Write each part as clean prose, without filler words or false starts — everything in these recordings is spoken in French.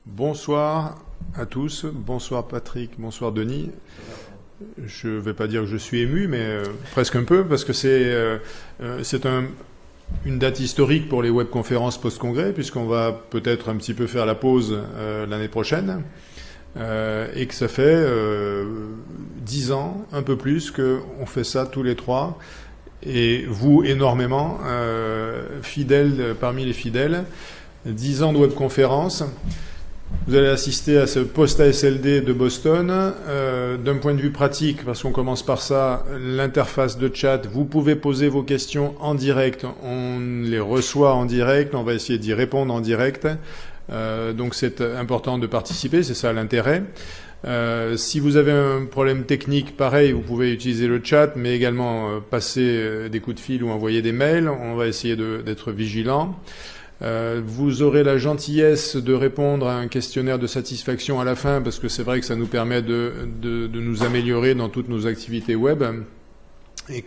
Bonsoir à tous, bonsoir Patrick, bonsoir Denis. Je ne vais pas dire que je suis ému, mais presque un peu, parce que c'est une date historique pour les webconférences post-congrès, puisqu'on va peut-être un petit peu faire la pause l'année prochaine, et que ça fait 10 ans, un peu plus, qu'on fait ça tous les trois, et vous énormément, fidèles parmi les fidèles. 10 ans de webconférences. Vous allez assister à ce post-ASLD de Boston. D'un point de vue pratique, parce qu'on commence par ça, l'interface de chat, vous pouvez poser vos questions en direct. On les reçoit en direct, on va essayer d'y répondre en direct. Donc c'est important de participer, c'est ça l'intérêt. Si vous avez un problème technique, pareil, vous pouvez utiliser le chat, mais également passer des coups de fil ou envoyer des mails. On va essayer d'être vigilant. Vous aurez la gentillesse de répondre à un questionnaire de satisfaction à la fin, parce que c'est vrai que ça nous permet de nous améliorer dans toutes nos activités web, et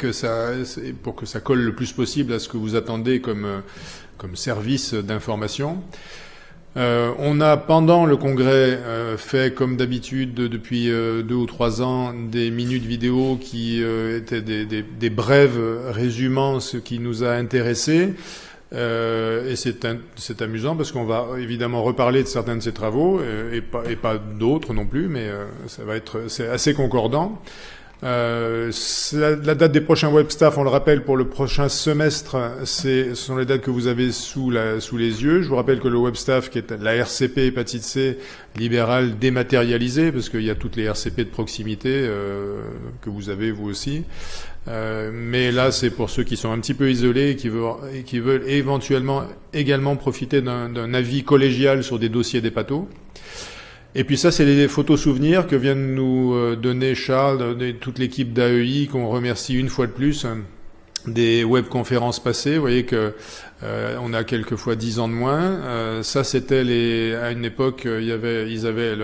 pour que ça colle le plus possible à ce que vous attendez comme service d'information. On a, pendant le congrès, fait comme d'habitude depuis 2 ou 3 ans des minutes vidéo qui étaient des brèves résumant ce qui nous a intéressés. Et c'est amusant parce qu'on va évidemment reparler de certains de ces travaux et pas d'autres non plus, mais c'est assez concordant. La date des prochains webstaff, on le rappelle, pour le prochain semestre, ce sont les dates que vous avez sous les yeux. Je vous rappelle que le webstaff, qui est la RCP hépatite C libérale dématérialisée, parce qu'il y a toutes les RCP de proximité que vous avez vous aussi. Mais là, c'est pour ceux qui sont un petit peu isolés et qui veulent éventuellement également profiter d'un avis collégial sur des dossiers d'hépato. Et puis ça, c'est les photos souvenirs que vient de nous donner Charles, toute l'équipe d'AEI, qu'on remercie une fois de plus, des webconférences passées. Vous voyez que on a quelquefois 10 ans de moins. Ça, c'était à une époque, ils avaient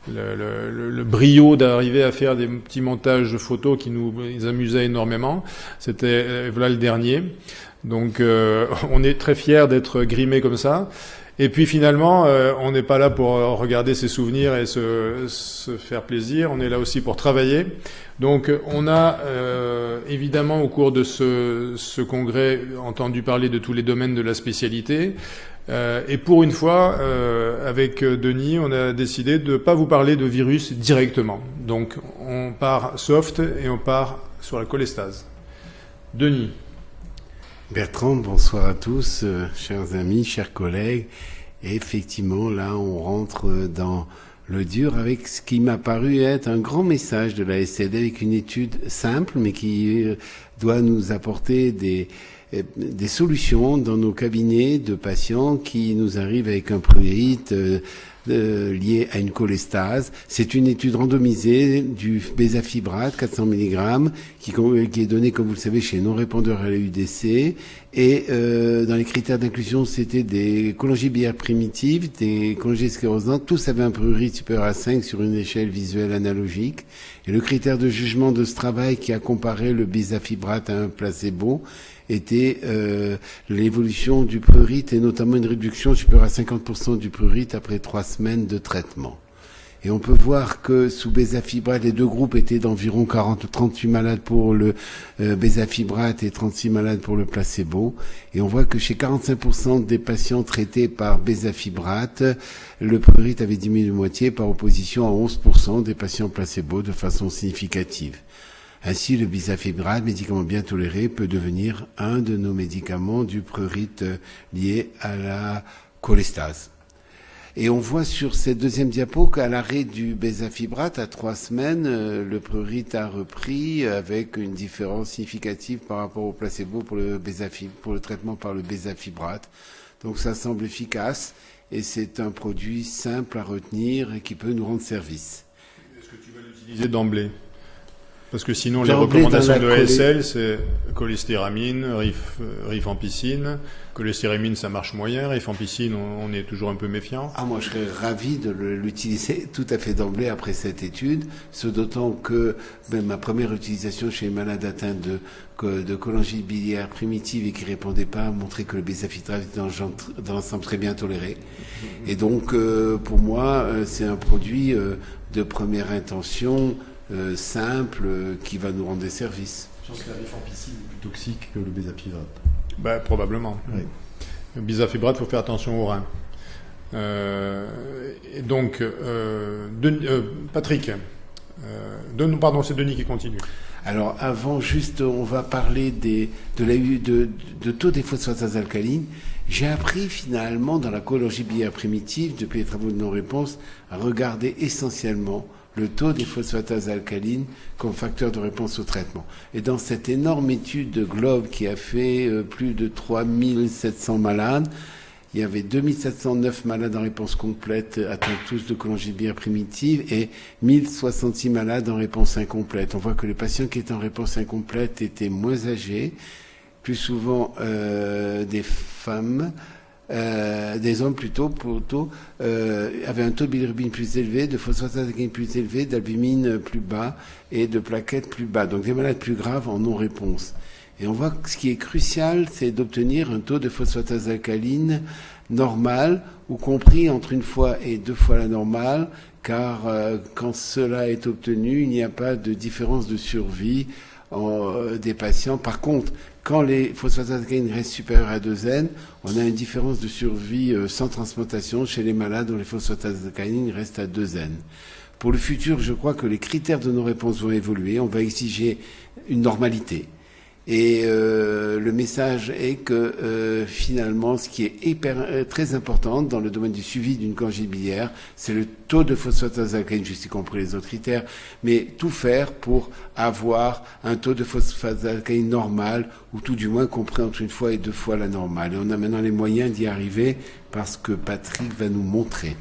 le brio d'arriver à faire des petits montages photos qui nous amusaient énormément. C'était voilà le dernier. Donc on est très fiers d'être grimés comme ça. Et puis finalement, on n'est pas là pour regarder ses souvenirs et se faire plaisir. On est là aussi pour travailler. Donc on a évidemment au cours de ce congrès entendu parler de tous les domaines de la spécialité. Et pour une fois, avec Denis, on a décidé de ne pas vous parler de virus directement. Donc on part soft et on part sur la cholestase. Denis. Bertrand, bonsoir à tous, chers amis, chers collègues. Et effectivement, là, on rentre dans le dur avec ce qui m'a paru être un grand message de la SCD, avec une étude simple, mais qui doit nous apporter des solutions dans nos cabinets de patients qui nous arrivent avec un prurite lié à une cholestase. C'est une étude randomisée du bézafibrate 400 mg qui est donnée, comme vous le savez, chez non-répondeurs à la UDC. Et dans les critères d'inclusion, c'était des cholangiopathie biliaire primitives, des cholangiopathie sclérosantes. Tous avaient un prurite supérieur à 5 sur une échelle visuelle analogique. Et le critère de jugement de ce travail qui a comparé le bézafibrate à un placebo était l'évolution du prurite et notamment une réduction supérieure à 50% du prurite après 3 semaines de traitement. Et on peut voir que sous bézafibrate, les deux groupes étaient d'environ 38 malades pour le bézafibrate et 36 malades pour le placebo. Et on voit que chez 45% des patients traités par bézafibrate, le prurite avait diminué de moitié par opposition à 11% des patients placebo de façon significative. Ainsi, le bézafibrate, médicament bien toléré, peut devenir un de nos médicaments du prurite lié à la cholestase. Et on voit sur cette deuxième diapo qu'à l'arrêt du bézafibrate, à 3 semaines, le prurite a repris avec une différence significative par rapport au placebo pour le traitement par le bézafibrate. Donc ça semble efficace et c'est un produit simple à retenir et qui peut nous rendre service. Est-ce que tu vas l'utiliser d'emblée ? Parce que sinon, les D'emblée, recommandations dans de la l'ESL, c'est cholestéramine, rifampicine. Cholestéramine, ça marche moyen. Rifampicine, on est toujours un peu méfiant. Ah, moi, je serais ravi de l'utiliser tout à fait d'emblée après cette étude, ce d'autant que ma première utilisation chez les malades atteints de cholangite biliaire primitive et qui répondaient pas a montré que le bézafibrate était dans l'ensemble très bien toléré. Et donc, pour moi, c'est un produit de première intention, simple, qui va nous rendre des services. Je pense que la rifampicine est plus toxique que le bézafibrate. Ben, probablement. Oui. Le bézafibrate, il faut faire attention aux reins. Et donc, Patrick, pardon, c'est Denis qui continue. Alors avant, juste, on va parler de taux des phosphates alcalines. J'ai appris finalement dans la cholangite biliaire primitive, depuis les travaux de non-réponse, à regarder essentiellement le taux des phosphatase alcalines comme facteur de réponse au traitement. Et dans cette énorme étude de Globe qui a fait plus de 3700 malades, il y avait 2709 malades en réponse complète atteints tous de cholangite biliaire primitive et 1066 malades en réponse incomplète. On voit que les patients qui étaient en réponse incomplète étaient moins âgés, plus souvent des femmes, des hommes plutôt, avaient un taux de bilirubine plus élevé, de phosphatase alcaline plus élevé, d'albumine plus bas et de plaquettes plus bas. Donc des malades plus graves en non-réponse. Et on voit que ce qui est crucial, c'est d'obtenir un taux de phosphatase alcaline normal, ou compris entre 1 fois et 2 fois la normale, car quand cela est obtenu, il n'y a pas de différence de survie des patients. Par contre, quand les phosphatase alcalines restent supérieures à 2N, on a une différence de survie sans transplantation chez les malades dont les phosphatase alcalines restent à 2N. Pour le futur, je crois que les critères de nos réponses vont évoluer. On va exiger une normalité. Et le message est que finalement, ce qui est très important dans le domaine du suivi d'une cholangite biliaire, c'est le taux de phosphatase alcaline, juste y compris les autres critères, mais tout faire pour avoir un taux de phosphatase alcaline normal, ou tout du moins compris entre 1 fois et 2 fois la normale. Et on a maintenant les moyens d'y arriver parce que Patrick va nous montrer.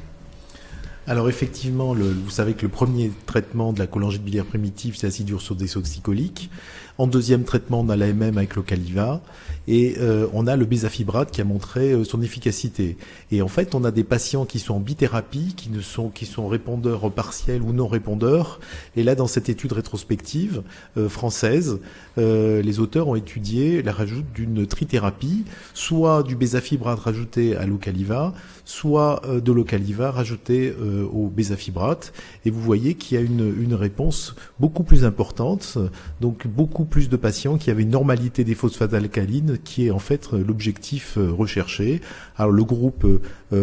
Alors effectivement, vous savez que le premier traitement de la cholangite biliaire primitive, c'est l'acide ursodesoxycholique. En deuxième traitement, on a l'AMM avec l'Ocaliva. Et on a le bézafibrate qui a montré son efficacité. Et en fait, on a des patients qui sont en bithérapie, qui sont répondeurs partiels ou non répondeurs. Et là, dans cette étude rétrospective française, les auteurs ont étudié la rajout d'une trithérapie, soit du bézafibrate rajouté à l'Ocaliva, soit de l'Ocaliva rajouté au bézafibrate. Et vous voyez qu'il y a une réponse beaucoup plus importante, donc beaucoup plus de patients qui avaient une normalité des phosphates alcalines, qui est en fait l'objectif recherché. Alors le groupe,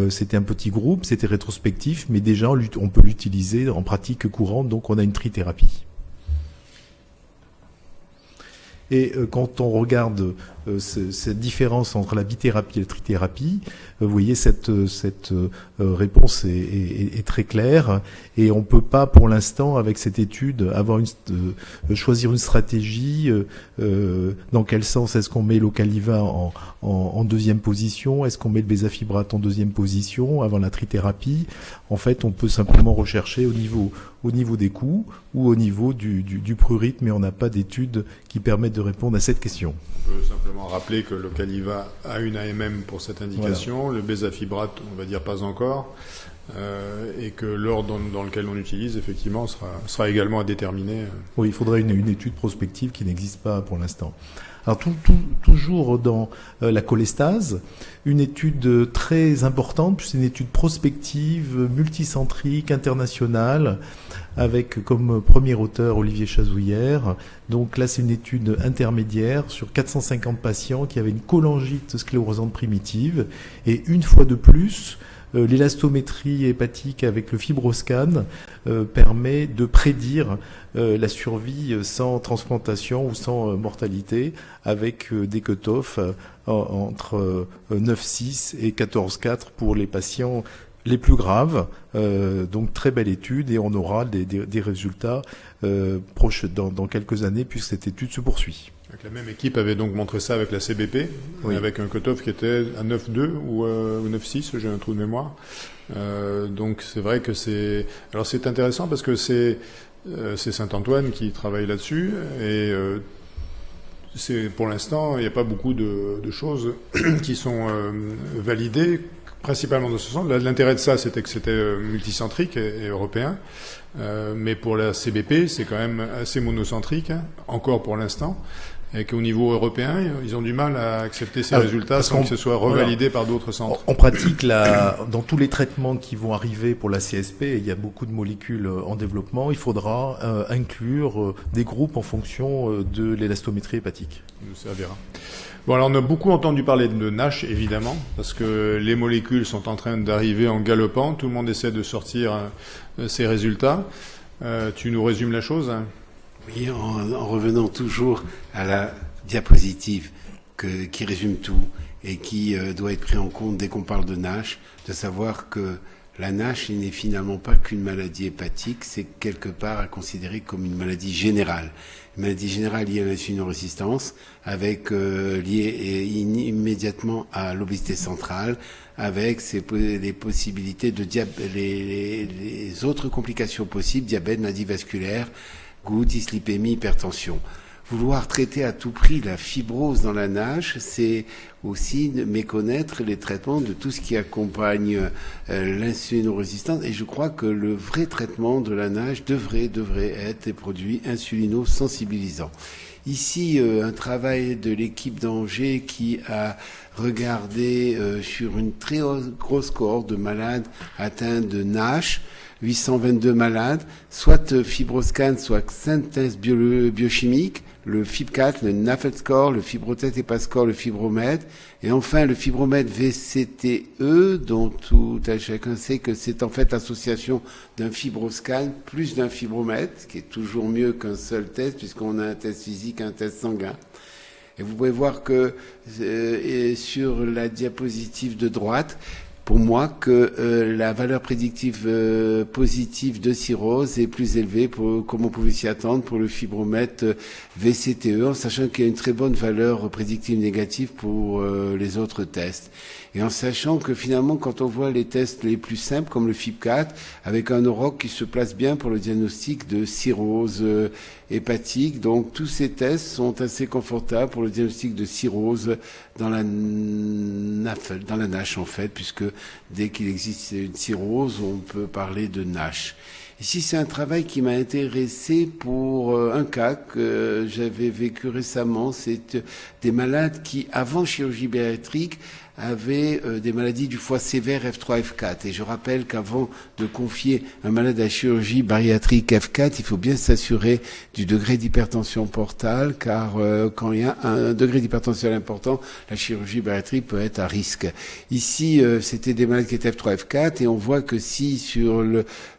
c'était un petit groupe, c'était rétrospectif, mais déjà on peut l'utiliser en pratique courante, donc on a une trithérapie. Et quand on regarde cette différence entre la bithérapie et la trithérapie, vous voyez cette réponse est très claire, et on peut pas pour l'instant avec cette étude choisir une stratégie. Dans quel sens est-ce qu'on met l'Ocaliva en deuxième position? Est-ce qu'on met le bézafibrate en deuxième position avant la trithérapie? En fait, on peut simplement rechercher au niveau des coûts ou au niveau du prurit, mais on n'a pas d'études qui permettent de répondre à cette question. On peut simplement rappeler que l'Ocaliva a une AMM pour cette indication, voilà. Le bézafibrate, on va dire pas encore, et que l'ordre dans lequel on utilise, effectivement, sera également à déterminer. Oui, il faudrait une étude prospective qui n'existe pas pour l'instant. Alors toujours dans la cholestase, une étude très importante, c'est une étude prospective, multicentrique, internationale, avec comme premier auteur Olivier Chazouillère. Donc là, c'est une étude intermédiaire sur 450 patients qui avaient une cholangite sclérosante primitive. Et une fois de plus, l'élastométrie hépatique avec le fibroscan permet de prédire la survie sans transplantation ou sans mortalité, avec des cut-offs entre 9,6 et 14,4 pour les patients les plus graves. Donc très belle étude, et on aura des résultats proches dans quelques années, puisque cette étude se poursuit. Donc, la même équipe avait donc montré ça avec la CBP, Oui. avec un cutoff qui était à 9,2 ou 9,6, j'ai un trou de mémoire. Donc c'est vrai que c'est... Alors c'est intéressant parce que c'est Saint-Antoine qui travaille là-dessus et pour l'instant, il n'y a pas beaucoup de choses qui sont validées, principalement dans ce sens. L'intérêt de ça, c'était que c'était multicentrique et européen. Mais pour la CBP, c'est quand même assez monocentrique, encore pour l'instant. Et qu'au niveau européen, ils ont du mal à accepter ces résultats sans que ce soit revalidé par d'autres centres. En pratique, dans tous les traitements qui vont arriver pour la CSP, il y a beaucoup de molécules en développement, il faudra inclure des groupes en fonction de l'élastométrie hépatique. Ça nous servira. Bon, alors on a beaucoup entendu parler de NASH, évidemment, parce que les molécules sont en train d'arriver en galopant. Tout le monde essaie de sortir ses résultats. Tu nous résumes la chose ? Oui, en revenant toujours à la diapositive qui résume tout et qui doit être pris en compte dès qu'on parle de NASH, de savoir que la NASH n'est finalement pas qu'une maladie hépatique, c'est quelque part à considérer comme une maladie générale. Une maladie générale liée à l'insulinorésistance, avec liée immédiatement à l'obésité centrale, avec les possibilités de les autres complications possibles, diabète, maladie vasculaire, goût, dyslipémie, hypertension. Vouloir traiter à tout prix la fibrose dans la NASH, c'est aussi méconnaître les traitements de tout ce qui accompagne l'insulinorésistance. Et je crois que le vrai traitement de la NASH devrait être des produits insulino-sensibilisants. Ici, un travail de l'équipe d'Angers qui a regardé sur une très grosse cohorte de malades atteints de NASH, 822 malades, soit FibroScan, soit synthèse biochimique, le FibCat, le NAFLD score, le FibroTest EPA-score, le Fibromed, et enfin le Fibromed VCTE, dont tout à chacun sait que c'est en fait l'association d'un FibroScan plus d'un Fibromed, qui est toujours mieux qu'un seul test, puisqu'on a un test physique, un test sanguin. Et vous pouvez voir que sur la diapositive de droite, pour moi, que la valeur prédictive positive de cirrhose est plus élevée, comme on pouvait s'y attendre, pour le Fibromed VCTE, en sachant qu'il y a une très bonne valeur prédictive négative pour les autres tests. Et en sachant que finalement, quand on voit les tests les plus simples, comme le FibCat, avec un OROC qui se place bien pour le diagnostic de cirrhose hépatique, donc tous ces tests sont assez confortables pour le diagnostic de cirrhose dans la NASH en fait, puisque dès qu'il existe une cirrhose, on peut parler de NASH. Ici, c'est un travail qui m'a intéressé pour un cas que j'avais vécu récemment. C'est des malades qui, avant chirurgie bariatrique, avaient des maladies du foie sévère F3, F4. Et je rappelle qu'avant de confier un malade à chirurgie bariatrique F4, il faut bien s'assurer du degré d'hypertension portale, car quand il y a un degré d'hypertension important, la chirurgie bariatrique peut être à risque. Ici, c'était des malades qui étaient F3, F4, et on voit que si sur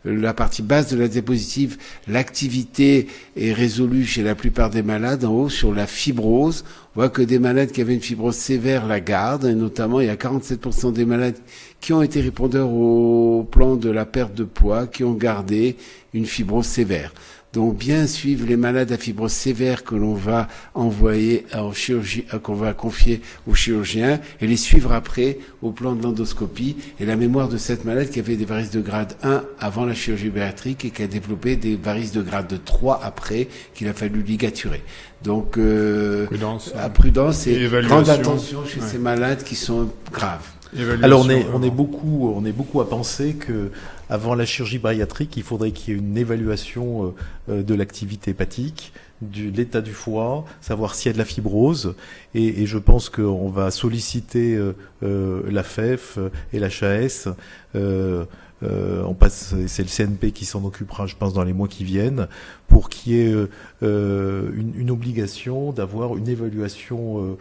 la partie basse de la diapositive, l'activité est résolue chez la plupart des malades, en haut, sur la fibrose, on voit que des malades qui avaient une fibrose sévère la gardent, et notamment il y a 47% des malades qui ont été répondeurs au plan de la perte de poids, qui ont gardé une fibrose sévère. Donc bien suivre les malades à fibrose sévère que l'on va envoyer en chirurgie, qu'on va confier au chirurgien, et les suivre après au plan de l'endoscopie, et la mémoire de cette malade qui avait des varices de grade 1 avant la chirurgie bariatrique et qui a développé des varices de grade 3 après, qu'il a fallu ligaturer. Donc prudence et grande attention chez ces malades qui sont graves. Alors on est beaucoup à penser que avant la chirurgie bariatrique, il faudrait qu'il y ait une évaluation de l'activité hépatique, de l'état du foie, savoir s'il y a de la fibrose, et je pense qu'on va solliciter la FEF et l'HAS. C'est le CNP qui s'en occupera, je pense, dans les mois qui viennent, pour qu'il y ait une obligation d'avoir une évaluation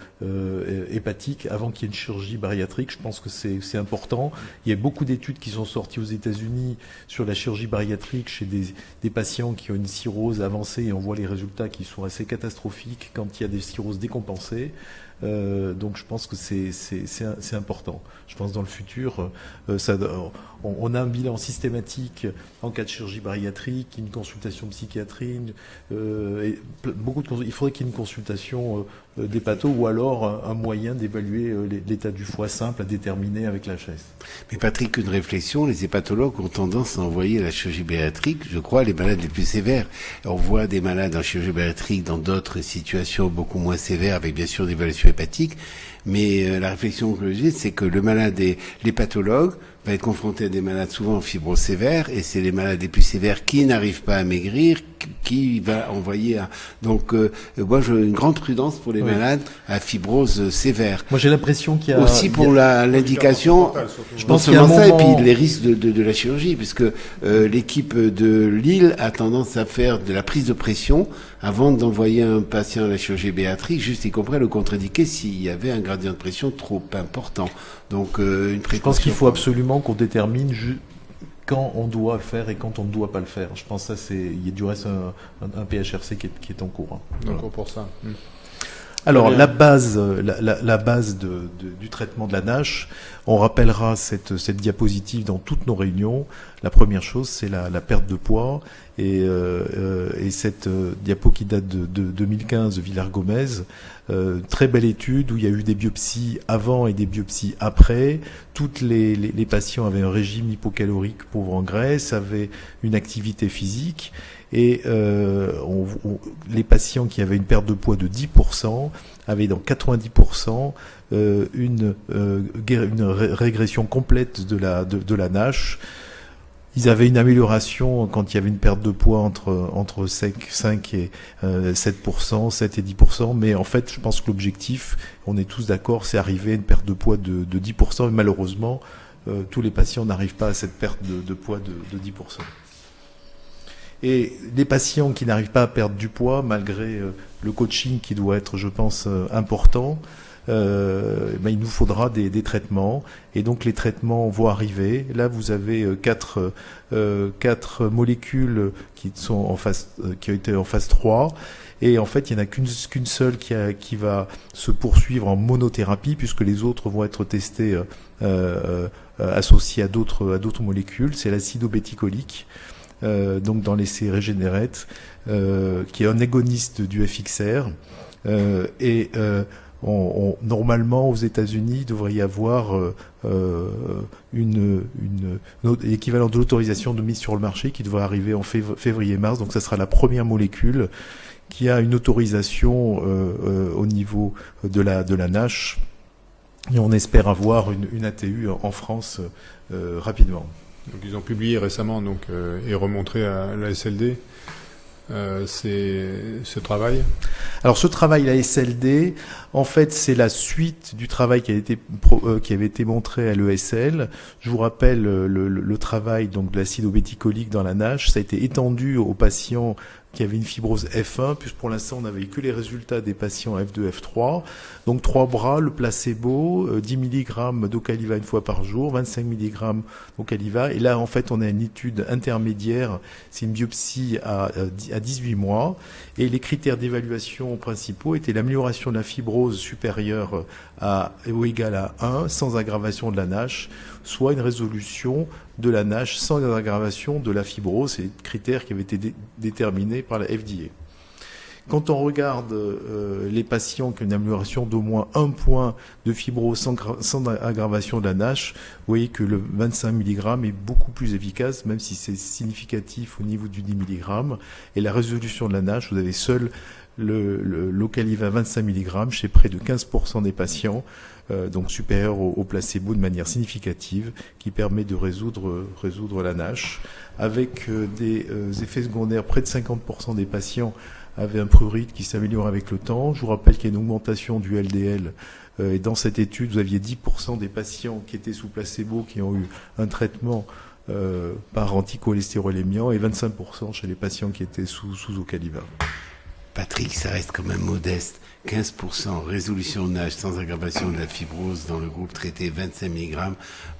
hépatique avant qu'il y ait une chirurgie bariatrique. Je pense que c'est important. Il y a beaucoup d'études qui sont sorties aux États-Unis sur la chirurgie bariatrique chez des patients qui ont une cirrhose avancée, et on voit les résultats qui sont assez catastrophiques quand il y a des cirrhoses décompensées. Donc je pense que c'est important. Je pense dans le futur, on a un bilan systématique en cas de chirurgie bariatrique, une consultation psychiatrique, et il faudrait qu'il y ait une consultation des pathos ou alors un moyen d'évaluer l'état du foie simple à déterminer avec l'HS. Mais Patrick, une réflexion, les hépatologues ont tendance à envoyer à la chirurgie bariatrique, je crois, les malades les plus sévères. On voit des malades en chirurgie bariatrique dans d'autres situations beaucoup moins sévères, avec bien sûr des évaluations hépatiques. Mais la réflexion que j'ai, c'est que le malade et l'hépatologue va être confronté à des malades souvent en fibrose sévère, et c'est les malades les plus sévères qui n'arrivent pas à maigrir, qui va envoyer à... Donc, moi, j'ai une grande prudence pour les malades à fibrose sévère. Moi, j'ai l'impression qu'il y a... Aussi pour l'indication, je non pense qu'il y a seulement un ça, moment... et puis les risques de la chirurgie, puisque l'équipe de Lille a tendance à faire de la prise de pression avant d'envoyer un patient à la chirurgie bariatrique, juste y compris le contre-indiquer s'il y avait un gradient de pression trop important. Donc, une précaution. Je pense qu'il faut absolument qu'on détermine quand on doit le faire et quand on ne doit pas le faire. Je pense que ça, il y a du reste un PHRC qui est en cours. Donc pour ça. Alors la base du traitement de la NASH, on rappellera cette diapositive dans toutes nos réunions. La première chose, c'est la perte de poids, et cette diapo qui date de 2015 de Villard-Gomez, très belle étude où il y a eu des biopsies avant et des biopsies après. Toutes les patients avaient un régime hypocalorique pauvre en graisse, avaient une activité physique. Et les patients qui avaient une perte de poids de 10% avaient dans 90% une régression complète de la NASH. Ils avaient une amélioration quand il y avait une perte de poids entre 5 et 7%, 7 et 10%. Mais en fait, je pense que l'objectif, on est tous d'accord, c'est arriver à une perte de poids de 10%. Et malheureusement, tous les patients n'arrivent pas à cette perte de poids de 10%. Et les patients qui n'arrivent pas à perdre du poids, malgré le coaching qui doit être, je pense, important, il nous faudra des traitements. Et donc les traitements vont arriver. Là, vous avez quatre molécules qui ont été en phase 3. Et en fait, il n'y en a qu'une seule qui va se poursuivre en monothérapie, puisque les autres vont être testés associés à d'autres molécules. C'est l'acide obéticolique. Donc dans l'essai Regenerate, qui est un agoniste du FXR, normalement aux États-Unis il devrait y avoir l'équivalent de l'autorisation de mise sur le marché qui devrait arriver en février-mars. Donc ça sera la première molécule qui a une autorisation au niveau de la NASH, et on espère avoir une ATU en France rapidement. Donc, ils ont publié récemment et remontré à la SLD ce travail. Alors ce travail, la SLD, en fait, c'est la suite du travail qui avait été montré à l'ESL. Je vous rappelle le travail donc de l'acide obéticolique dans la NASH. Ça a été étendu aux patients qui avaient une fibrose F1, puisque pour l'instant on n'avait que les résultats des patients F2, F3. Donc 3 bras, le placebo, 10 mg d'Ocaliva une fois par jour, 25 mg d'Ocaliva. Et là, en fait, on a une étude intermédiaire, c'est une biopsie à 18 mois. Et les critères d'évaluation principaux étaient l'amélioration de la fibrose supérieure à ou égale à 1, sans aggravation de la NASH, soit une résolution de la NASH sans aggravation de la fibrose. C'est des critères qui avaient été déterminés par la FDA. Quand on regarde les patients qui ont une amélioration d'au moins 1 point de fibrose sans aggravation de la NASH, vous voyez que le 25 mg est beaucoup plus efficace, même si c'est significatif au niveau du 10 mg. Et la résolution de la NASH, vous avez seul l'Ocaliva 25 mg chez près de 15% des patients, donc supérieur au placebo de manière significative, qui permet de résoudre la NASH, avec des effets secondaires. Près de 50% des patients avaient un prurite qui s'améliore avec le temps. Je vous rappelle qu'il y a une augmentation du LDL, et dans cette étude, vous aviez 10% des patients qui étaient sous placebo qui ont eu un traitement par anticholestérolémiant, et 25% chez les patients qui étaient sous Ocaliva. Patrick, ça reste quand même modeste. 15% résolution de nage sans aggravation de la fibrose dans le groupe traité 25 mg.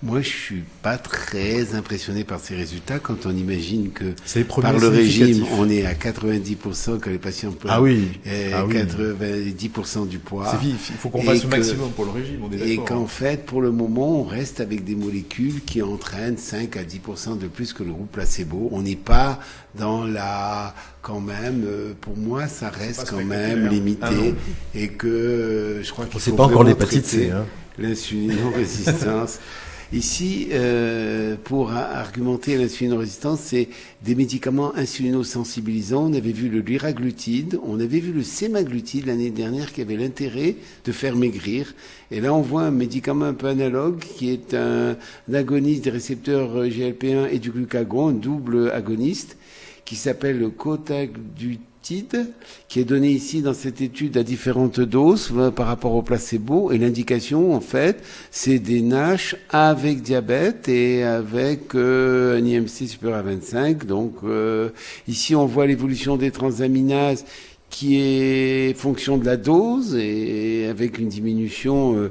Moi, je suis pas très impressionné par ces résultats quand on imagine que par le régime, on est à 90% que les patients peuvent 90% du poids. Il faut qu'on fasse le maximum pour le régime, on est d'accord. Et qu'en fait, pour le moment, on reste avec des molécules qui entraînent 5 à 10% de plus que le groupe placebo. On n'est pas dans la... Quand même, pour moi, ça reste quand même limité. Et que je crois qu'il faut pas encore l'hépatite C, l'insulinorésistance. Ici, pour argumenter l'insulinorésistance, c'est des médicaments insulinosensibilisants. On avait vu le liraglutide, on avait vu le sémaglutide l'année dernière qui avait l'intérêt de faire maigrir. Et là, on voit un médicament un peu analogue qui est un agoniste des récepteurs GLP-1 et du glucagon, un double agoniste, qui s'appelle le cotaglutide, qui est donné ici dans cette étude à différentes doses par rapport au placebo. Et l'indication, en fait, c'est des NASH avec diabète et avec un IMC supérieur à 25. Donc ici, on voit l'évolution des transaminases qui est fonction de la dose et avec une diminution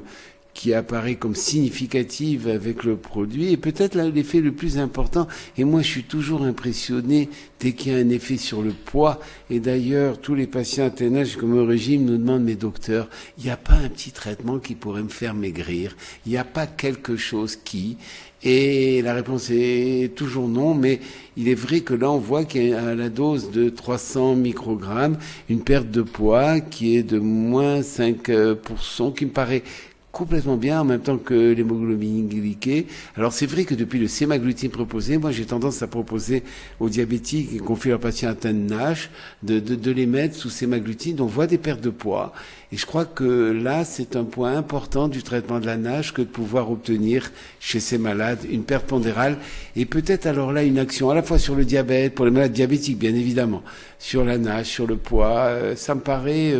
qui apparaît comme significative avec le produit. Et peut-être là, l'effet le plus important, et moi je suis toujours impressionné dès qu'il y a un effet sur le poids, et d'ailleurs tous les patients atteints d'âge comme au régime nous demandent, mais docteur, il n'y a pas un petit traitement qui pourrait me faire maigrir? Il n'y a pas quelque chose qui... Et la réponse est toujours non, mais il est vrai que là, on voit qu'à la dose de 300 microgrammes, une perte de poids qui est de moins 5%, qui me paraît complètement bien en même temps que l'hémoglobine glyquée. Alors c'est vrai que depuis le sémaglutide proposé, moi j'ai tendance à proposer aux diabétiques et qu'on fait leurs patients atteints de NASH de les mettre sous sémaglutide. On voit des pertes de poids. Et je crois que là, c'est un point important du traitement de la NASH que de pouvoir obtenir chez ces malades une perte pondérale et peut-être alors là une action à la fois sur le diabète, pour les malades diabétiques bien évidemment, sur la NASH, sur le poids. Ça me paraît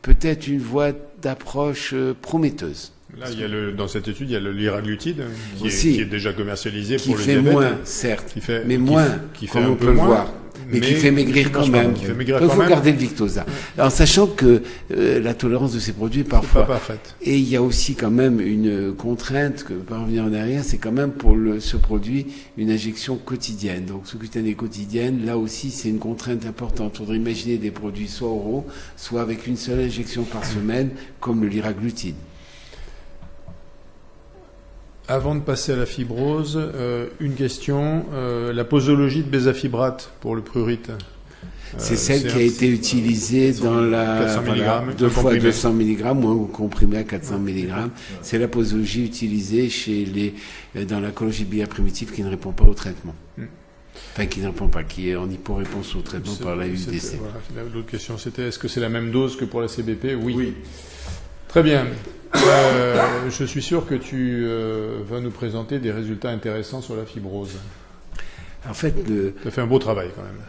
peut-être une voie d'approche prometteuse. Là, dans cette étude, il y a le liraglutide qui est déjà commercialisé pour le diabète. Qui fait moins, certes, mais moins, comme on peut le voir. Mais qui fait maigrir quand même. Il faut garder le Victoza. En sachant que la tolérance de ces produits est parfois pas parfaite. Et il y a aussi quand même une contrainte, que pas revenir en arrière, c'est quand même pour ce produit une injection quotidienne. Donc sous-cutanée quotidienne, là aussi c'est une contrainte importante. Il faudrait imaginer des produits soit oraux, soit avec une seule injection par semaine, comme le liraglutide. Avant de passer à la fibrose, une question. La posologie de bézafibrate pour le prurite. C'est celle qui a été utilisée dans la 400 mg, 2 fois 200 mg ou comprimé à 400 mg. C'est la posologie utilisée dans la chirurgie biliaire primitive qui ne répond pas au traitement. Enfin, qui ne répond pas, qui est en hyporéponse au traitement par la UDC. Voilà. L'autre question, c'était est-ce que c'est la même dose que pour la CBP? Oui. Très bien. Je suis sûr que tu vas nous présenter des résultats intéressants sur la fibrose. En fait, tu as fait un beau travail quand même.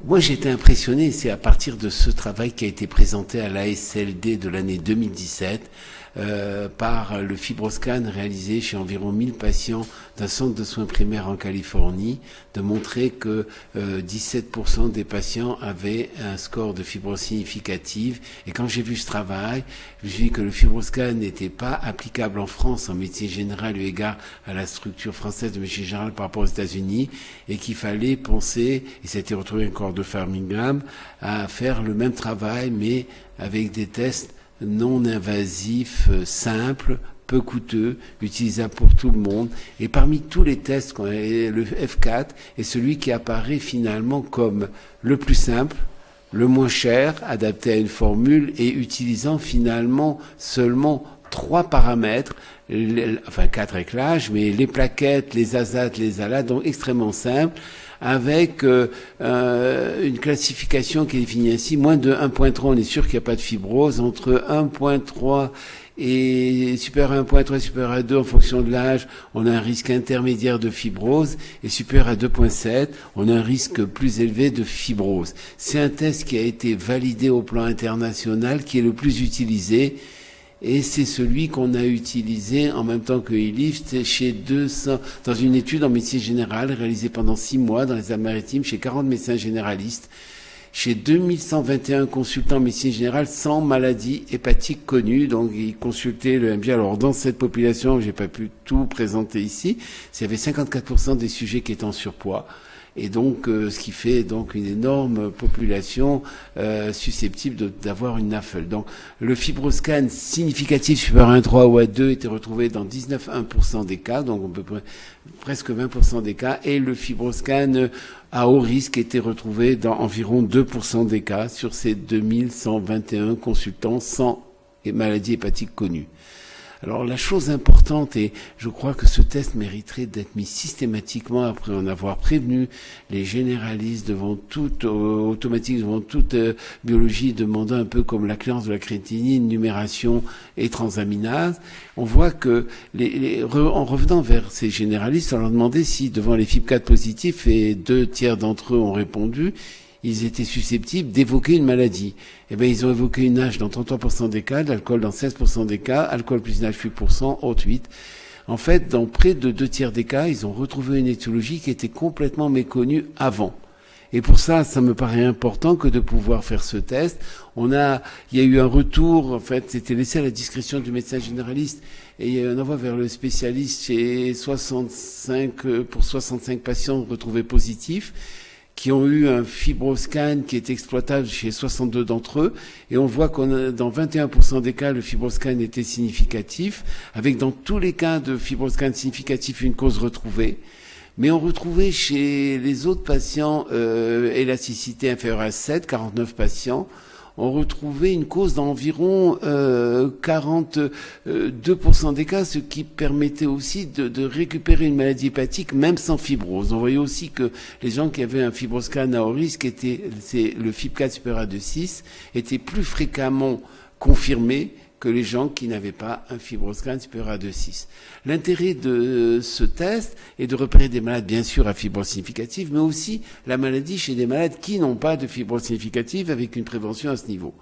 Moi, j'ai été impressionné. C'est à partir de ce travail qui a été présenté à l'ASLD de l'année 2017 par le FibroScan réalisé chez environ 1000 patients d'un centre de soins primaires en Californie, de montrer que 17% des patients avaient un score de fibrose significative. Et quand j'ai vu ce travail, je me suis dit que le FibroScan n'était pas applicable en France en médecine générale eu égard à la structure française de médecine générale par rapport aux États-Unis, et qu'il fallait penser, et ça a été retrouvé encore de Birmingham, à faire le même travail mais avec des tests non invasifs, simples, peu coûteux, utilisables pour tout le monde. Et parmi tous les tests, le F4 est celui qui apparaît finalement comme le plus simple, le moins cher, adapté à une formule et utilisant finalement seulement 3 paramètres, enfin 4 avec l'âge, mais les plaquettes, les azates, les ALA, donc extrêmement simples, avec une classification qui est définie ainsi, moins de 1.3, on est sûr qu'il n'y a pas de fibrose, entre 1.3 et supérieur à 1.3, supérieur à 2 en fonction de l'âge, on a un risque intermédiaire de fibrose, et supérieur à 2.7, on a un risque plus élevé de fibrose. C'est un test qui a été validé au plan international, qui est le plus utilisé, et c'est celui qu'on a utilisé en même temps que eLift chez 200, dans une étude en médecine générale réalisée pendant 6 mois dans les Alpes-Maritimes chez 40 médecins généralistes. chez 2121 consultants en médecine générale sans maladie hépatique connue. Donc, ils consultaient le MG. Alors, dans cette population, j'ai pas pu tout présenter ici, il y avait 54% des sujets qui étaient en surpoids. Et donc, ce qui fait donc une énorme population susceptible d'avoir une NAFLD. Donc, le fibroscan significatif supérieur à 1,3 ou à 2 était retrouvé dans 19,1% des cas, donc à peu près presque 20% des cas, et le fibroscan à haut risque était retrouvé dans environ 2% des cas sur ces 2121 consultants sans maladie hépatique connue. Alors la chose importante, et je crois que ce test mériterait d'être mis systématiquement après en avoir prévenu les généralistes devant toute automatique, devant toute biologie, demandant un peu comme la cléarance de la créatinine, numération et transaminase. On voit que en revenant vers ces généralistes, on leur demandait si devant les FIB4 positifs, et 2/3 d'entre eux ont répondu, ils étaient susceptibles d'évoquer une maladie. Eh bien, ils ont évoqué une nage dans 33% des cas, de l'alcool dans 16% des cas, alcool plus nage 8%, autre 8%. En fait, dans près de 2/3 des cas, ils ont retrouvé une étiologie qui était complètement méconnue avant. Et pour ça, ça me paraît important que de pouvoir faire ce test. Il y a eu un retour, en fait, c'était laissé à la discrétion du médecin généraliste, et il y a eu un envoi vers le spécialiste chez 65 patients retrouvés positifs, qui ont eu un fibroscan qui est exploitable chez 62 d'entre eux, et on voit dans 21% des cas, le fibroscan était significatif, avec dans tous les cas de fibroscan significatif une cause retrouvée. Mais on retrouvait chez les autres patients élasticité inférieure à 7, 49 patients, on retrouvait une cause d'environ 42% des cas, ce qui permettait aussi de récupérer une maladie hépatique même sans fibrose. On voyait aussi que les gens qui avaient un fibroscan à haut risque, le FIB4 supérieur à 2,6, étaient plus fréquemment confirmés que les gens qui n'avaient pas un fibroscan supérieur à 2,6. L'intérêt de ce test est de repérer des malades, bien sûr, à fibrose significative, mais aussi la maladie chez des malades qui n'ont pas de fibrose significative avec une prévention à ce niveau.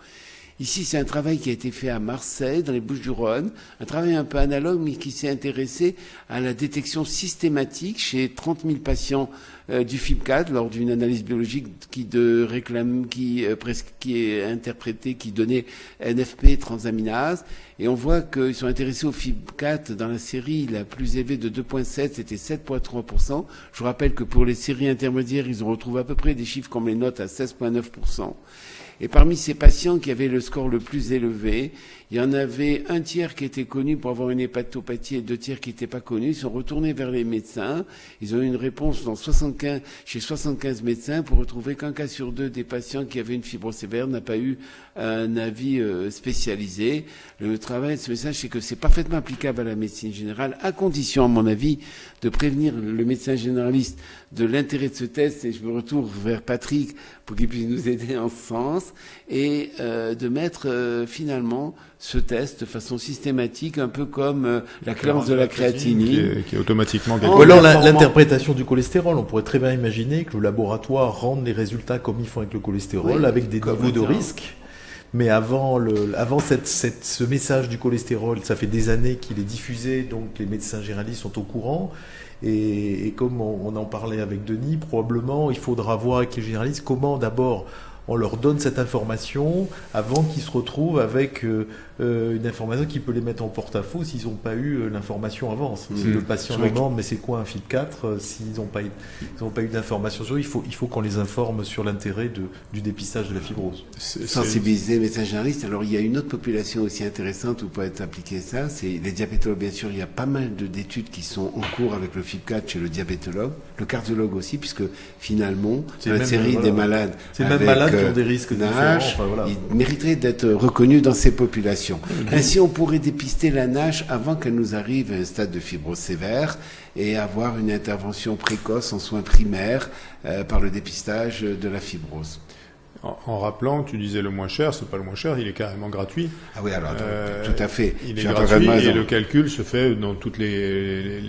Ici, c'est un travail qui a été fait à Marseille, dans les Bouches-du-Rhône, un travail un peu analogue, mais qui s'est intéressé à la détection systématique chez 30 000 patients du FIB4 lors d'une analyse biologique qui est interprétée, qui donnait NFP transaminase. Et on voit qu'ils sont intéressés au FIB4 dans la série la plus élevée de 2,7, c'était 7,3%. Je vous rappelle que pour les séries intermédiaires, ils ont retrouvé à peu près des chiffres comme les notes à 16,9%. Et parmi ces patients qui avaient le score le plus élevé, il y en avait 1/3 qui étaient connus pour avoir une hépatopathie et 2/3 qui n'étaient pas connus. Ils sont retournés vers les médecins. Ils ont eu une réponse chez 75 médecins pour retrouver qu'un cas sur 2 des patients qui avaient une fibrose sévère n'a pas eu un avis spécialisé. Le travail de ce message, c'est que c'est parfaitement applicable à la médecine générale, à condition, à mon avis, de prévenir le médecin généraliste de l'intérêt de ce test, et je me retourne vers Patrick pour qu'il puisse nous aider en ce sens, et de mettre finalement ce test de façon systématique, un peu comme la cléarance de la créatinine. Qui est automatiquement Ou alors l'interprétation du cholestérol. On pourrait très bien imaginer que le laboratoire rende les résultats comme ils font avec le cholestérol, avec des niveaux de risque. Mais avant ce message du cholestérol, ça fait des années qu'il est diffusé, donc les médecins généralistes sont au courant. Et comme on en parlait avec Denis, probablement il faudra voir avec les généralistes comment d'abord on leur donne cette information avant qu'ils se retrouvent avec une information qui peut les mettre en porte-à-faux s'ils n'ont pas eu l'information avant. Si le patient demande mais c'est quoi un FIB4, s'ils n'ont pas eu d'information sur eux, il faut qu'on les informe sur l'intérêt du dépistage de la fibrose. Sensibiliser les médecins généralistes. Alors il y a une autre population aussi intéressante où peut être appliqué ça, c'est les diabétologues. Bien sûr, il y a pas mal d'études qui sont en cours avec le FIB4 chez le diabétologue, le cardiologue aussi, puisque finalement, dans la série des malades avec qui ont des risques NASH, différents. ils mériteraient d'être reconnus dans ces populations. Ainsi, on pourrait dépister la NASH avant qu'elle nous arrive à un stade de fibrose sévère et avoir une intervention précoce en soins primaires par le dépistage de la fibrose. En rappelant, tu disais le moins cher, c'est pas le moins cher, il est carrément gratuit. Ah oui, alors tout à fait. Il est gratuit et le calcul se fait dans toutes les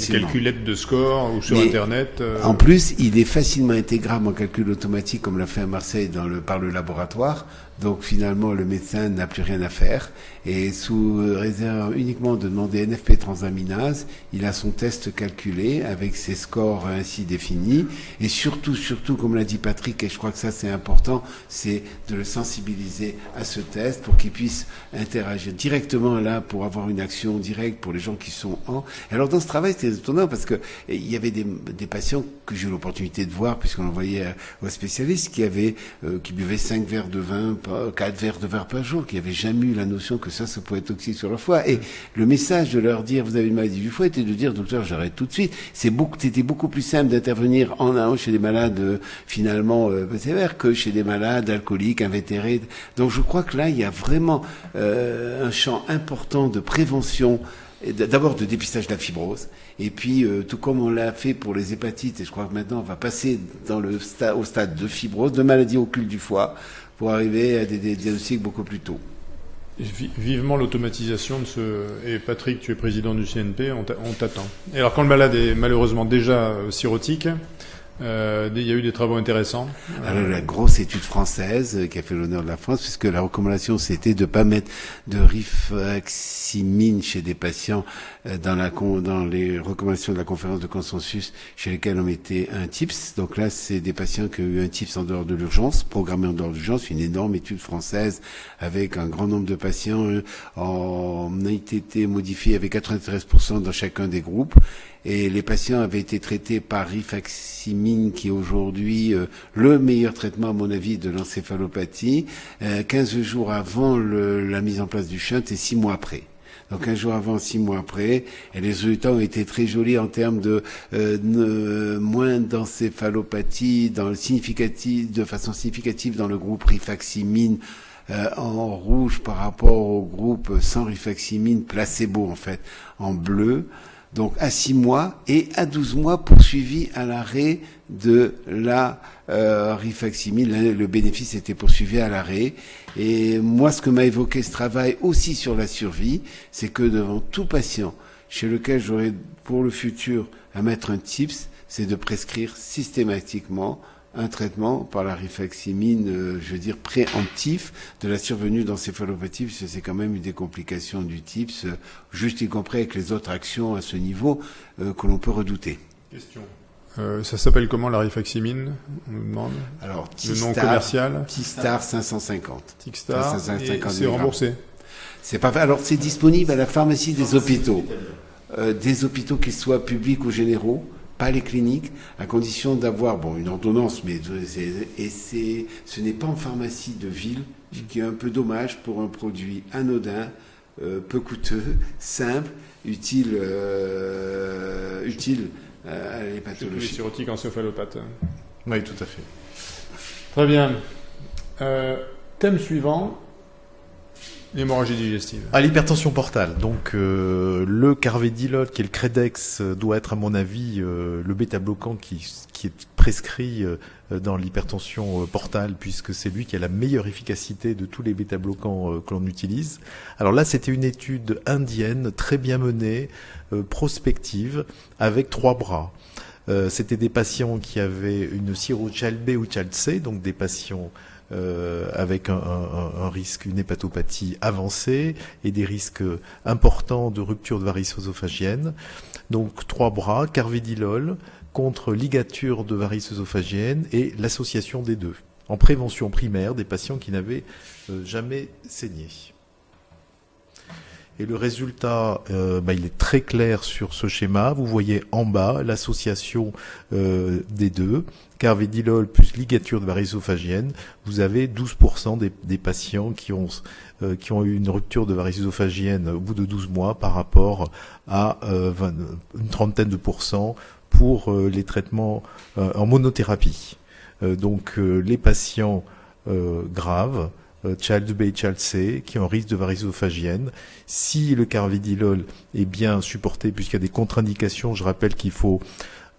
calculettes de score ou sur Internet. En plus, il est facilement intégrable en calcul automatique, comme l'a fait à Marseille par le laboratoire, Donc finalement, le médecin n'a plus rien à faire. Et sous réserve uniquement de demander NFP transaminase, il a son test calculé avec ses scores ainsi définis. Et surtout, comme l'a dit Patrick, et je crois que ça c'est important, c'est de le sensibiliser à ce test pour qu'il puisse interagir directement là pour avoir une action directe pour les gens qui sont en... Alors dans ce travail, c'était étonnant parce que il y avait des patients que j'ai eu l'opportunité de voir puisqu'on envoyait aux spécialistes qui buvaient 5 verres de vin, 4 verres de vin par jour, qui n'avaient jamais eu la notion que ça pouvait être toxique sur leur foie. Et le message de leur dire vous avez une maladie du foie était de dire docteur j'arrête tout de suite. C'était beaucoup plus simple d'intervenir en un chez des malades finalement sévères que chez des malades alcooliques, invétérés. Donc je crois que là il y a vraiment un champ important de prévention, d'abord de dépistage de la fibrose, et puis tout comme on l'a fait pour les hépatites, et je crois que maintenant on va passer au stade de fibrose, de maladie occulte du foie, pour arriver à des diagnostics beaucoup plus tôt. Vivement l'automatisation de ce... Et Patrick, tu es président du CNP, on t'attend. Et alors quand le malade est malheureusement déjà cirrhotique, il y a eu des travaux intéressants. Alors la grosse étude française qui a fait l'honneur de la France, puisque la recommandation c'était de pas mettre de rifaximin chez des patients dans les recommandations de la conférence de consensus chez lesquelles on mettait un TIPS. Donc là c'est des patients qui ont eu un TIPS en dehors de l'urgence, programmé en dehors de l'urgence, une énorme étude française avec un grand nombre de patients en ITT modifié avec 93% dans chacun des groupes. Et les patients avaient été traités par rifaximin, qui est aujourd'hui le meilleur traitement, à mon avis, de l'encéphalopathie, 15 jours avant la mise en place du shunt et 6 mois après. Donc 15 jours avant, 6 mois après, et les résultats ont été très jolis en termes de moins d'encéphalopathie de façon significative dans le groupe rifaximin en rouge par rapport au groupe sans rifaximin placebo en fait en bleu. Donc à 6 mois et à 12 mois poursuivi à l'arrêt de la rifaximin. Le bénéfice était poursuivi à l'arrêt. Et moi, ce que m'a évoqué ce travail aussi sur la survie, c'est que devant tout patient chez lequel j'aurais pour le futur à mettre un TIPS, c'est de prescrire systématiquement un traitement par la rifaximin, je veux dire préemptif de la survenue d'encéphalopathie, puisque c'est quand même une des complications du TIPS, juste y compris avec les autres actions à ce niveau que l'on peut redouter. Question. Ça s'appelle comment la rifaximin? On nous demande. Alors, le nom commercial. T-Star 550. T-Star. Et c'est remboursé. C'est pas. Alors, c'est disponible à la pharmacie des hôpitaux, qu'ils soient publics ou généraux. Pas les cliniques, à condition d'avoir une ordonnance, mais ce n'est pas en pharmacie de ville, ce qui est un peu dommage pour un produit anodin, peu coûteux, simple, utile à les pathologies. Les cirrhotiques encéphalopathes. Oui, tout à fait. Très bien. Thème suivant. L'hémorragie digestive. L'hypertension portale. Donc le carvedilol, qui est le Credex, doit être à mon avis le bêta-bloquant qui est prescrit dans l'hypertension portale, puisque c'est lui qui a la meilleure efficacité de tous les bêta-bloquants que l'on utilise. Alors là, c'était une étude indienne très bien menée, prospective, avec 3 bras. C'était des patients qui avaient une cirrhose Child B ou Child C, donc des patients avec un risque, une hépatopathie avancée et des risques importants de rupture de varices œsophagiennes. Donc 3 bras, carvedilol contre ligature de varices œsophagiennes et l'association des deux en prévention primaire des patients qui n'avaient jamais saigné. Et le résultat, il est très clair sur ce schéma. Vous voyez en bas l'association des deux, carvedilol plus ligature de varices œsophagiennes. Vous avez 12% des patients qui ont eu une rupture de varices œsophagiennes au bout de 12 mois par rapport à une trentaine de pourcents pour les traitements en monothérapie. Donc les patients graves, Child B et Child C, qui ont un risque de varices œsophagiennes. Si le carvedilol est bien supporté, puisqu'il y a des contre-indications, je rappelle qu'il faut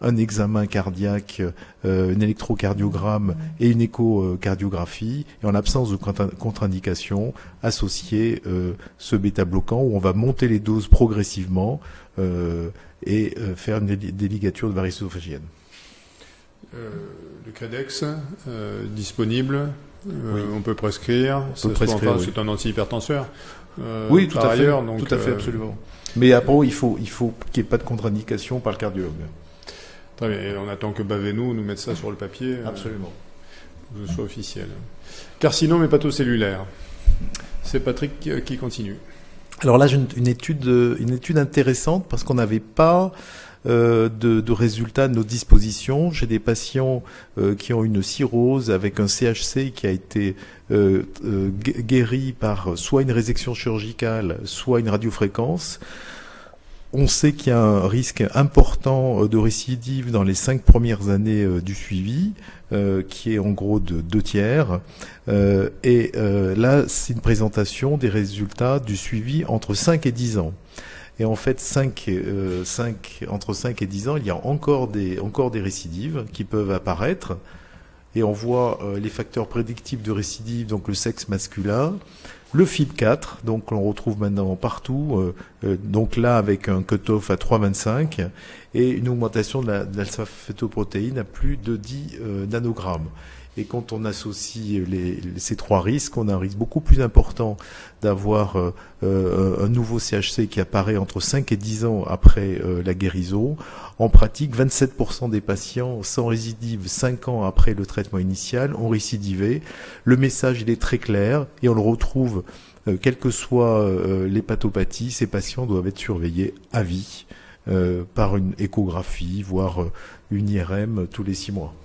un examen cardiaque, un électrocardiogramme et une échocardiographie, et en l'absence de contre-indications, associer ce bêta-bloquant où on va monter les doses progressivement et faire des ligatures de varices œsophagiennes. Le Credex disponible On peut prescrire. C'est un antihypertenseur. Oui, tout à fait. Ailleurs, donc, tout à fait, absolument. Mais après, il faut qu'il n'y ait pas de contre-indication par le cardiologue. Très bien. Et on attend que Bavenou nous mette ça sur le papier. Absolument. Que ce soit officiel. Carcinome hépatocellulaire. C'est Patrick qui continue. Alors là, j'ai une étude intéressante parce qu'on n'avait pas de résultats de nos dispositions. J'ai des patients qui ont une cirrhose avec un CHC qui a été guéri par soit une résection chirurgicale, soit une radiofréquence. On sait qu'il y a un risque important de récidive dans les 5 premières années du suivi, qui est en gros de 2/3. Là, c'est une présentation des résultats du suivi entre 5 et 10 ans. Et en fait, entre 5 et 10 ans, il y a encore des récidives qui peuvent apparaître. Et on voit les facteurs prédictifs de récidive, donc le sexe masculin, le FIB4, donc on retrouve maintenant partout, donc là avec un cutoff à 3,25 et une augmentation de l'alpha-fetoprotéine à plus de 10 nanogrammes. Et quand on associe ces trois risques, on a un risque beaucoup plus important d'avoir un nouveau CHC qui apparaît entre 5 et 10 ans après la guérison. En pratique, 27% des patients sans récidive 5 ans après le traitement initial ont récidivé. Le message, il est très clair et on le retrouve, quelle que soit l'hépatopathie, ces patients doivent être surveillés à vie par une échographie, voire une IRM tous les 6 mois.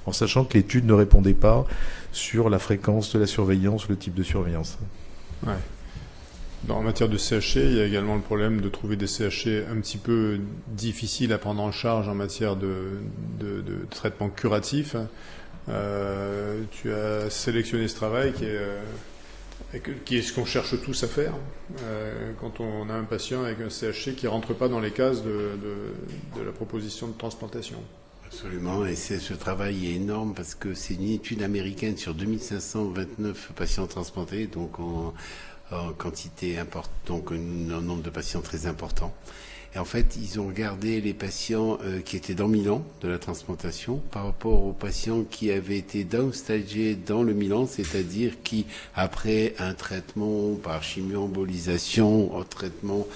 En sachant que l'étude ne répondait pas sur la fréquence de la surveillance, le type de surveillance. Ouais. En matière de CHC, il y a également le problème de trouver des CHC un petit peu difficiles à prendre en charge en matière de traitement curatif. Tu as sélectionné ce travail qui est ce qu'on cherche tous à faire quand on a un patient avec un CHC qui ne rentre pas dans les cases de la proposition de transplantation. Absolument, et ce travail est énorme parce que c'est une étude américaine sur 2529 patients transplantés, donc en quantité importante, donc un nombre de patients très important. Et en fait, ils ont regardé les patients qui étaient dans Milan de la transplantation par rapport aux patients qui avaient été downstagés dans le Milan, c'est-à-dire qui, après un traitement par chimio-embolisation, un traitement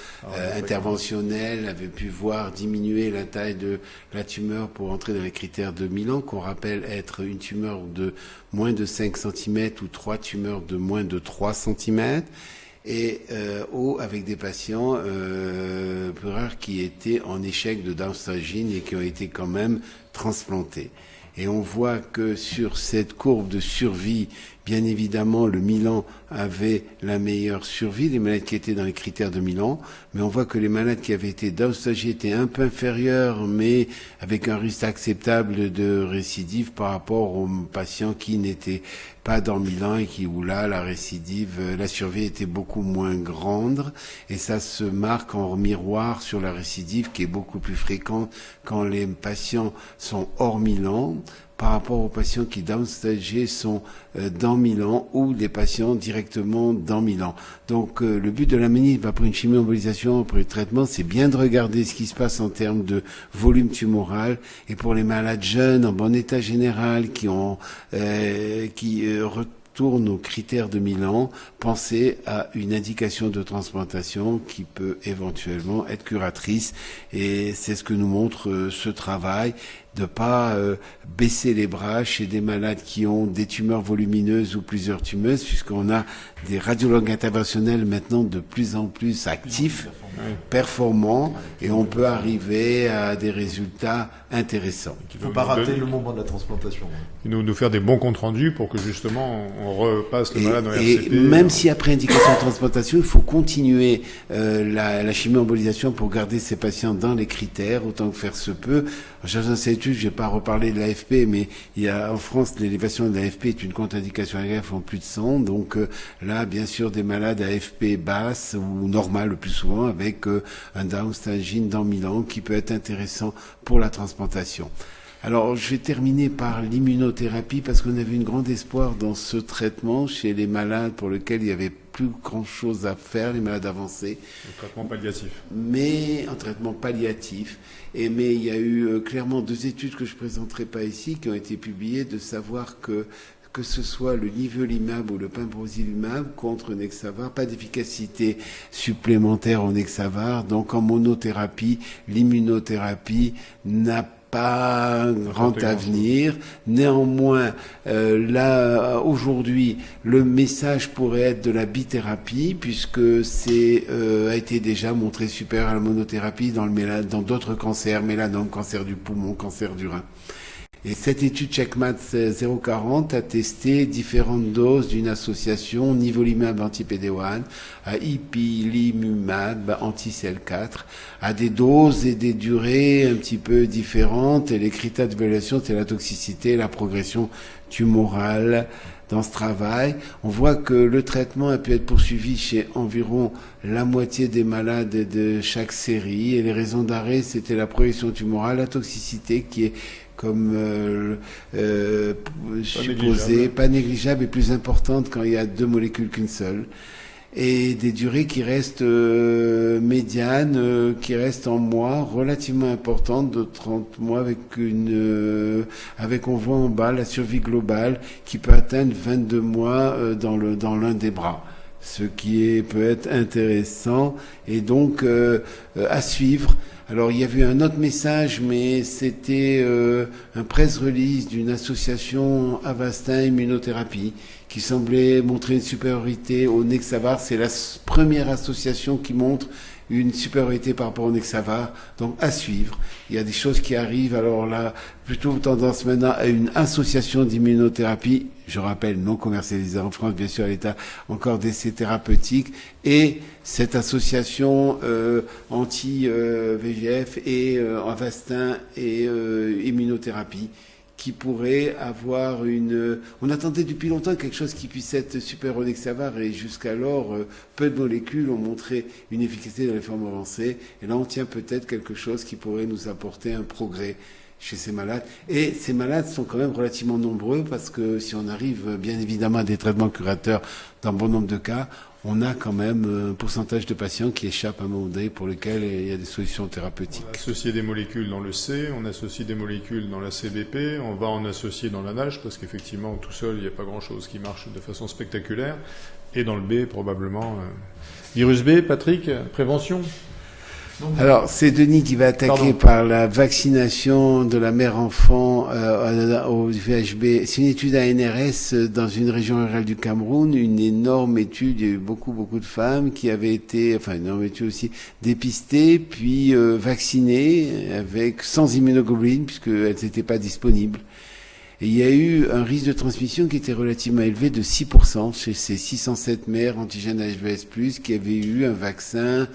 interventionnel, avaient pu voir diminuer la taille de la tumeur pour entrer dans les critères de Milan, qu'on rappelle être une tumeur de moins de 5 cm ou 3 tumeurs de moins de 3 cm. Et avec des patients plus rares qui étaient en échec de downstaging et qui ont été quand même transplantés. Et on voit que sur cette courbe de survie, bien évidemment, le Milan avait la meilleure survie, les malades qui étaient dans les critères de Milan, mais on voit que les malades qui avaient été downstagés étaient un peu inférieurs, mais avec un risque acceptable de récidive par rapport aux patients qui n'étaient pas dans Milan et où là, la récidive, la survie était beaucoup moins grande, et ça se marque en miroir sur la récidive qui est beaucoup plus fréquente quand les patients sont hors Milan, par rapport aux patients qui downstagés sont dans Milan ou des patients directement dans Milan. Donc le but de la manip après une chimio-embolisation, après le traitement, c'est bien de regarder ce qui se passe en termes de volume tumoral, et pour les malades jeunes en bon état général qui retournent aux critères de Milan, pensez à une indication de transplantation qui peut éventuellement être curatrice, et c'est ce que nous montre ce travail, de pas baisser les bras chez des malades qui ont des tumeurs volumineuses ou plusieurs tumeuses, puisqu'on a des radiologues interventionnels maintenant de plus en plus actifs, performants, et on peut arriver à des résultats intéressants. Il ne faut pas rater le moment de la transplantation. Et nous faire des bons comptes rendus pour que justement on repasse le malade en RCP. Et même si après indication de transplantation, il faut continuer la chimio-embolisation pour garder ces patients dans les critères, autant que faire se peut. Dans cette étude, je ne vais pas reparler de l'AFP, mais il y a en France, l'élévation de l'AFP est une contre-indication à greffe en plus de 100. Donc là, bien sûr, des malades AFP basse ou normale le plus souvent, avec un downstaging dans Milan qui peut être intéressant pour la transplantation. Alors, je vais terminer par l'immunothérapie parce qu'on avait un grand espoir dans ce traitement chez les malades pour lesquels il y avait plus grand chose à faire, les malades avancés. Le traitement palliatif. Mais en traitement palliatif. Mais il y a eu clairement 2 études que je présenterai pas ici qui ont été publiées de savoir que ce soit le nivolumab ou le pembrolizumab contre Nexavar, pas d'efficacité supplémentaire au Nexavar. Donc en monothérapie, l'immunothérapie n'a pas un grand avenir. Néanmoins, là aujourd'hui, le message pourrait être de la bithérapie, puisque c'est a été déjà montré supérieur à la monothérapie dans d'autres cancers, mélanome, cancer du poumon, cancer du rein. Et cette étude CheckMate 040 a testé différentes doses d'une association nivolumab anti-PD-1 à ipilimumab anti-CL4 à des doses et des durées un petit peu différentes. Et les critères d'évaluation, c'est la toxicité et la progression tumorale. Dans ce travail, on voit que le traitement a pu être poursuivi chez environ la moitié des malades de chaque série. Et les raisons d'arrêt, c'était la progression tumorale, la toxicité qui est comme supposé, pas négligeable et plus importante quand il y a 2 molécules qu'une seule. Et des durées qui restent médianes, qui restent en mois, relativement importantes, de 30 mois avec on voit en bas la survie globale qui peut atteindre 22 mois dans l'un des bras. Ce qui peut être intéressant et donc à suivre. Alors il y avait un autre message, mais c'était un press release d'une association Avastin Immunothérapie qui semblait montrer une supériorité au Nexavar. C'est la première association qui montre une supériorité par rapport au Nexavar, donc à suivre. Il y a des choses qui arrivent, alors là, plutôt tendance maintenant à une association d'immunothérapie, je rappelle, non commercialisée en France, bien sûr, à l'état encore d'essais thérapeutiques, et cette association anti-VGF et Avastin et immunothérapie, qui pourrait avoir on attendait depuis longtemps quelque chose qui puisse être supérieur au Nexavar et jusqu'alors, peu de molécules ont montré une efficacité dans les formes avancées. Et là, on tient peut-être quelque chose qui pourrait nous apporter un progrès chez ces malades. Et ces malades sont quand même relativement nombreux parce que si on arrive bien évidemment à des traitements curateurs dans bon nombre de cas, on a quand même un pourcentage de patients qui échappent à un moment donné pour lesquels il y a des solutions thérapeutiques. On a associé des molécules dans le C, on associe des molécules dans la CBP, on va en associer dans la NASH parce qu'effectivement tout seul il n'y a pas grand-chose qui marche de façon spectaculaire. Et dans le B probablement. Virus B, Patrick, prévention. Alors, c'est Denis qui va attaquer par la vaccination de la mère-enfant au VHB. C'est une étude ANRS dans une région rurale du Cameroun, une énorme étude. Il y a eu beaucoup de femmes qui avaient été, une énorme étude aussi, dépistées, puis vaccinées sans immunoglobuline, puisqu'elles n'étaient pas disponibles. Et il y a eu un risque de transmission qui était relativement élevé de 6% chez ces 607 mères antigènes HBS+, qui avaient eu un vaccin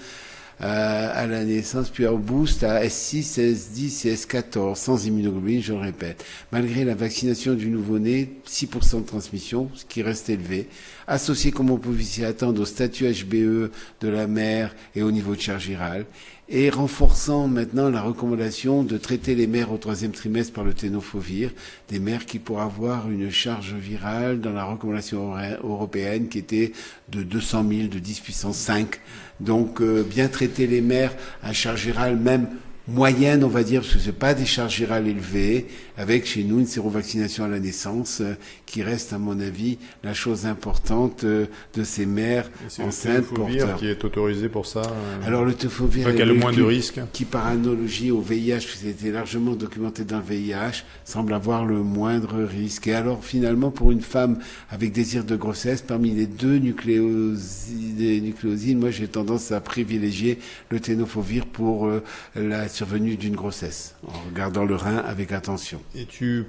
à la naissance, puis un boost à S6, S10 et S14, sans immunoglobuline, je le répète. Malgré la vaccination du nouveau-né, 6% de transmission, ce qui reste élevé, associé comme on pouvait s'y attendre au statut HBE de la mère et au niveau de charge virale, et renforçant maintenant la recommandation de traiter les mères au 3e trimestre par le tenofovir, des mères qui pourraient avoir une charge virale dans la recommandation européenne qui était de 200 000, de 10 puissance 5. Donc bien traiter les mères à charge virale même moyenne, on va dire, parce que c'est pas des charges virales élevées, avec chez nous une sérovaccination à la naissance, qui reste, à mon avis, la chose importante de ces mères enceintes porteurs. Qui est autorisé pour ça. Alors le tenofovir qui a le moins de risques. Qui, par analogie au VIH, puisque c'était largement documenté dans le VIH, semble avoir le moindre risque. Et alors, finalement, pour une femme avec désir de grossesse, parmi les 2 nucléosides, moi j'ai tendance à privilégier le tenofovir pour la survenue d'une grossesse, en regardant le rein avec attention. Et tu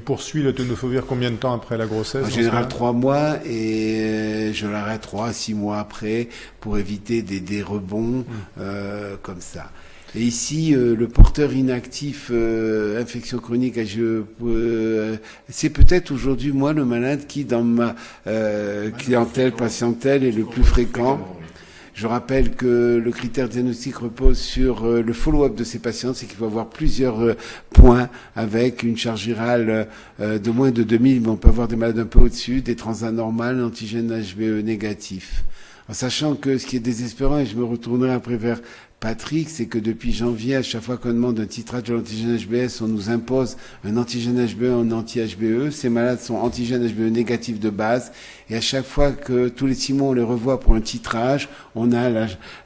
poursuis le tenofovir combien de temps après la grossesse? En général 3 mois, et je l'arrête 3 à 6 mois après pour éviter des rebonds comme ça. Et ici, le porteur inactif, infection chronique, c'est peut-être aujourd'hui moi le malade qui dans ma clientèle, patientèle est le plus fréquent. Je rappelle que le critère diagnostic repose sur le follow-up de ces patients, c'est qu'il faut avoir plusieurs points avec une charge virale de moins de 2000, mais on peut avoir des malades un peu au-dessus, des trans anormales, antigène HBE négatif. En sachant que ce qui est désespérant, et je me retournerai après vers Patrick, c'est que depuis janvier, à chaque fois qu'on demande un titrage de l'antigène HBS, on nous impose un antigène HBE, un anti-HBE. Ces malades sont antigène HBE négatif de base. Et à chaque fois que tous les 6 mois on les revoit pour un titrage, on a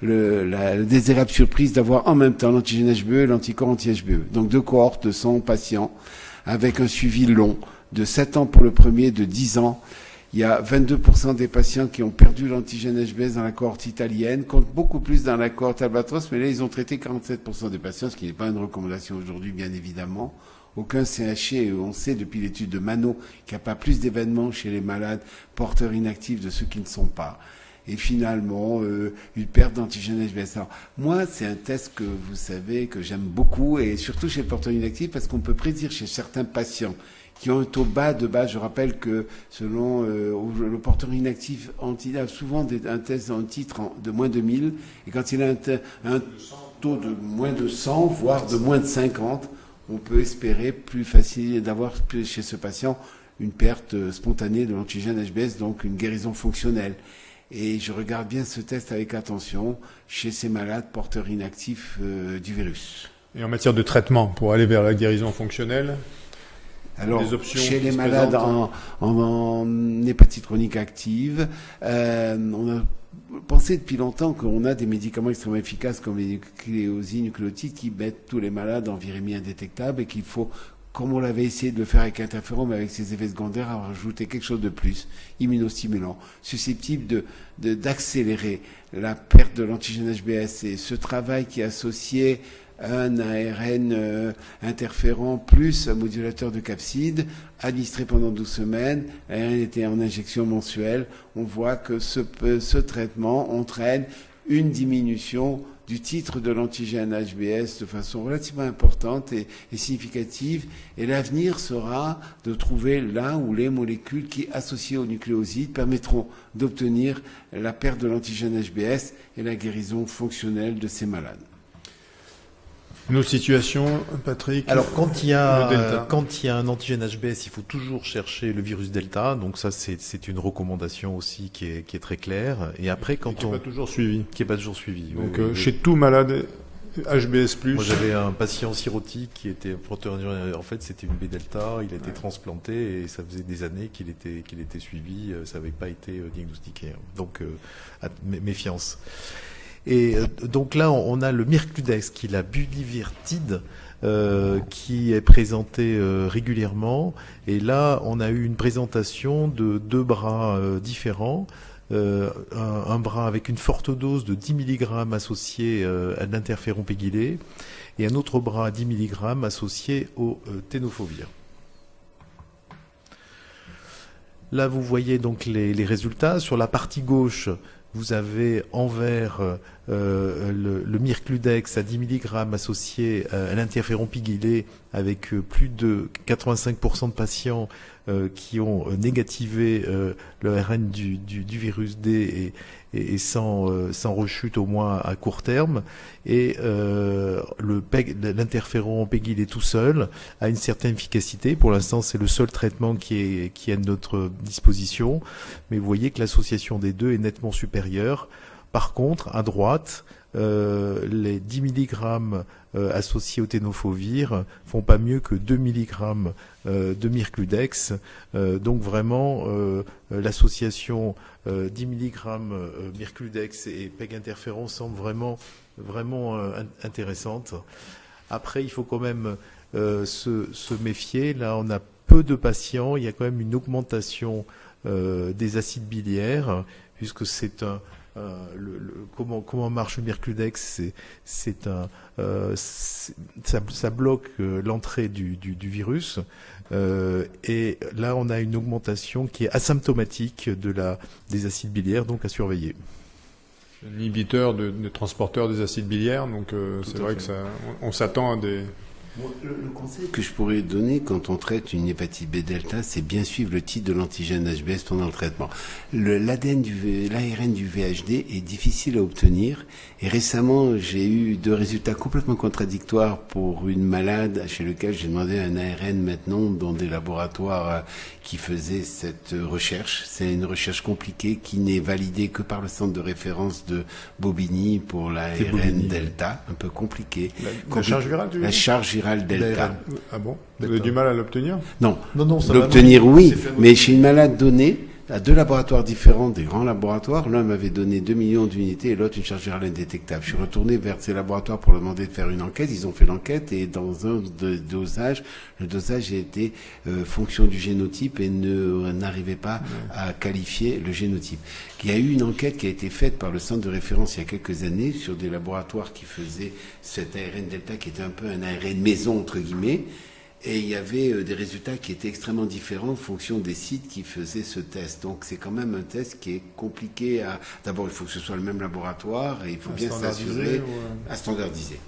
la désirable surprise d'avoir en même temps l'antigène HBE et l'anticorps anti-HBE. Donc 2 cohortes de 100 patients avec un suivi long de 7 ans pour le premier, de 10 ans. Il y a 22% des patients qui ont perdu l'antigène HBS dans la cohorte italienne, compte beaucoup plus dans la cohorte Albatros, mais là, ils ont traité 47% des patients, ce qui n'est pas une recommandation aujourd'hui, bien évidemment. Aucun CHE, on sait depuis l'étude de Mano qu'il n'y a pas plus d'événements chez les malades porteurs inactifs de ceux qui ne sont pas. Et finalement, une perte d'antigène HBS. Alors, moi, c'est un test que vous savez, que j'aime beaucoup, et surtout chez le porteur inactif, parce qu'on peut prédire chez certains patients qui ont un taux bas de base. Je rappelle que selon le porteur inactif a souvent un test en titre de moins de 1000, et quand il a un taux de moins de 100, voire de moins de 50, on peut espérer plus facile d'avoir chez ce patient une perte spontanée de l'antigène HBS, donc une guérison fonctionnelle. Et je regarde bien ce test avec attention chez ces malades porteurs inactifs du virus. Et en matière de traitement, pour aller vers la guérison fonctionnelle, alors, chez les malades en hépatite chronique active, on a pensé depuis longtemps qu'on a des médicaments extrêmement efficaces comme les nucléosides qui mettent tous les malades en virémie indétectable, et qu'il faut, comme on l'avait essayé de le faire avec interféron, mais avec ses effets secondaires, rajouter quelque chose de plus, immunostimulant, susceptible d'accélérer la perte de l'antigène HBS. Et ce travail qui est associé un ARN interférent plus un modulateur de capside, administré pendant 12 semaines, l'ARN était en injection mensuelle, on voit que ce traitement entraîne une diminution du titre de l'antigène HBS de façon relativement importante et significative, et l'avenir sera de trouver là où les molécules qui, associées aux nucléosides, permettront d'obtenir la perte de l'antigène HBS et la guérison fonctionnelle de ces malades. Une autre situation, Patrick? Alors, quand il y a un antigène HBS, il faut toujours chercher le virus Delta. Donc ça, c'est une recommandation aussi qui est très claire. Et après, qui n'est pas toujours suivi. Donc, chez tout malade HBS+. Moi, j'avais un patient cirrhotique qui était porteur. En fait, c'était une B-Delta. Il a été transplanté et ça faisait des années qu'il était suivi. Ça n'avait pas été diagnostiqué. Donc, méfiance. Et donc là, on a le Mircludex, qui est la bulivirtide, qui est présenté régulièrement. Et là, on a eu une présentation de 2 bras différents. Un bras avec une forte dose de 10 mg associé à l'interféron pégylé, et un autre bras à 10 mg associé au tenofovir. Là, vous voyez donc les résultats. Sur la partie gauche, vous avez en vert le Mircludex à 10 mg associé à l'interféron pégylé, avec plus de 85% de patients qui ont négativé le RN du virus D et sans rechute au moins à court terme. Et l'interféron pégylé tout seul a une certaine efficacité. Pour l'instant, c'est le seul traitement qui est à notre disposition. Mais vous voyez que l'association des deux est nettement supérieure. Par contre, à droite, les 10 mg associés au tenofovir font pas mieux que 2 mg de Mircludex. Donc vraiment, l'association 10 mg Mircludex et PEG interféron semble vraiment intéressante. Après, il faut quand même se méfier. Là, on a peu de patients. Il y a quand même une augmentation des acides biliaires, puisque c'est comment marche le Mircludex, ça bloque l'entrée du virus, et là on a une augmentation qui est asymptomatique des acides biliaires, donc à surveiller. Inhibiteur de transporteur des acides biliaires, donc c'est vrai que on s'attend à Le conseil que je pourrais donner quand on traite une hépatite B delta, c'est bien suivre le titre de l'antigène HBS pendant le traitement. L'ARN du VHD est difficile à obtenir et récemment j'ai eu 2 résultats complètement contradictoires pour une malade chez lequel j'ai demandé un ARN maintenant dans des laboratoires qui faisaient cette recherche. C'est une recherche compliquée qui n'est validée que par le centre de référence de Bobigny pour l'ARN delta, un peu compliqué. La charge virale, tu veux La dire charge virale delta. Ah bon? Vous avez du mal à l'obtenir? Non, ça va, l'obtenir non, oui, c'est fait mais chez une malade donnée, à 2 laboratoires différents, des grands laboratoires, l'un m'avait donné 2 millions d'unités et l'autre une charge virale indétectable. Je suis retourné vers ces laboratoires pour leur demander de faire une enquête. Ils ont fait l'enquête et dans un dosage, le dosage a été fonction du génotype et n'arrivait pas à qualifier le génotype. Il y a eu une enquête qui a été faite par le centre de référence il y a quelques années sur des laboratoires qui faisaient cet ARN delta qui était un peu un ARN maison entre guillemets. Et il y avait des résultats qui étaient extrêmement différents en fonction des sites qui faisaient ce test. Donc c'est quand même un test qui est compliqué à... D'abord, il faut que ce soit le même laboratoire et il faut bien s'assurer à standardiser.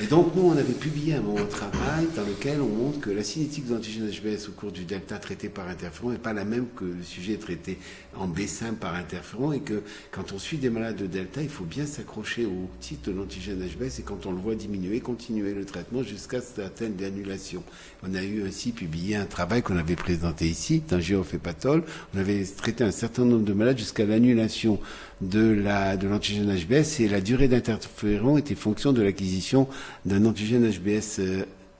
Et donc nous, on avait publié un travail dans lequel on montre que la cinétique d'antigène HBS au cours du delta traité par interféron n'est pas la même que le sujet traité en B simple par interféron et que quand on suit des malades de delta, il faut bien s'accrocher au titre de l'antigène HBS et quand on le voit diminuer, continuer le traitement jusqu'à atteindre l'annulation. On a eu ainsi publié un travail qu'on avait présenté ici, dans Géophépatol. On avait traité un certain nombre de malades jusqu'à l'annulation de l'antigène HBS et la durée d'interféron était fonction de l'acquisition d'un antigène HBS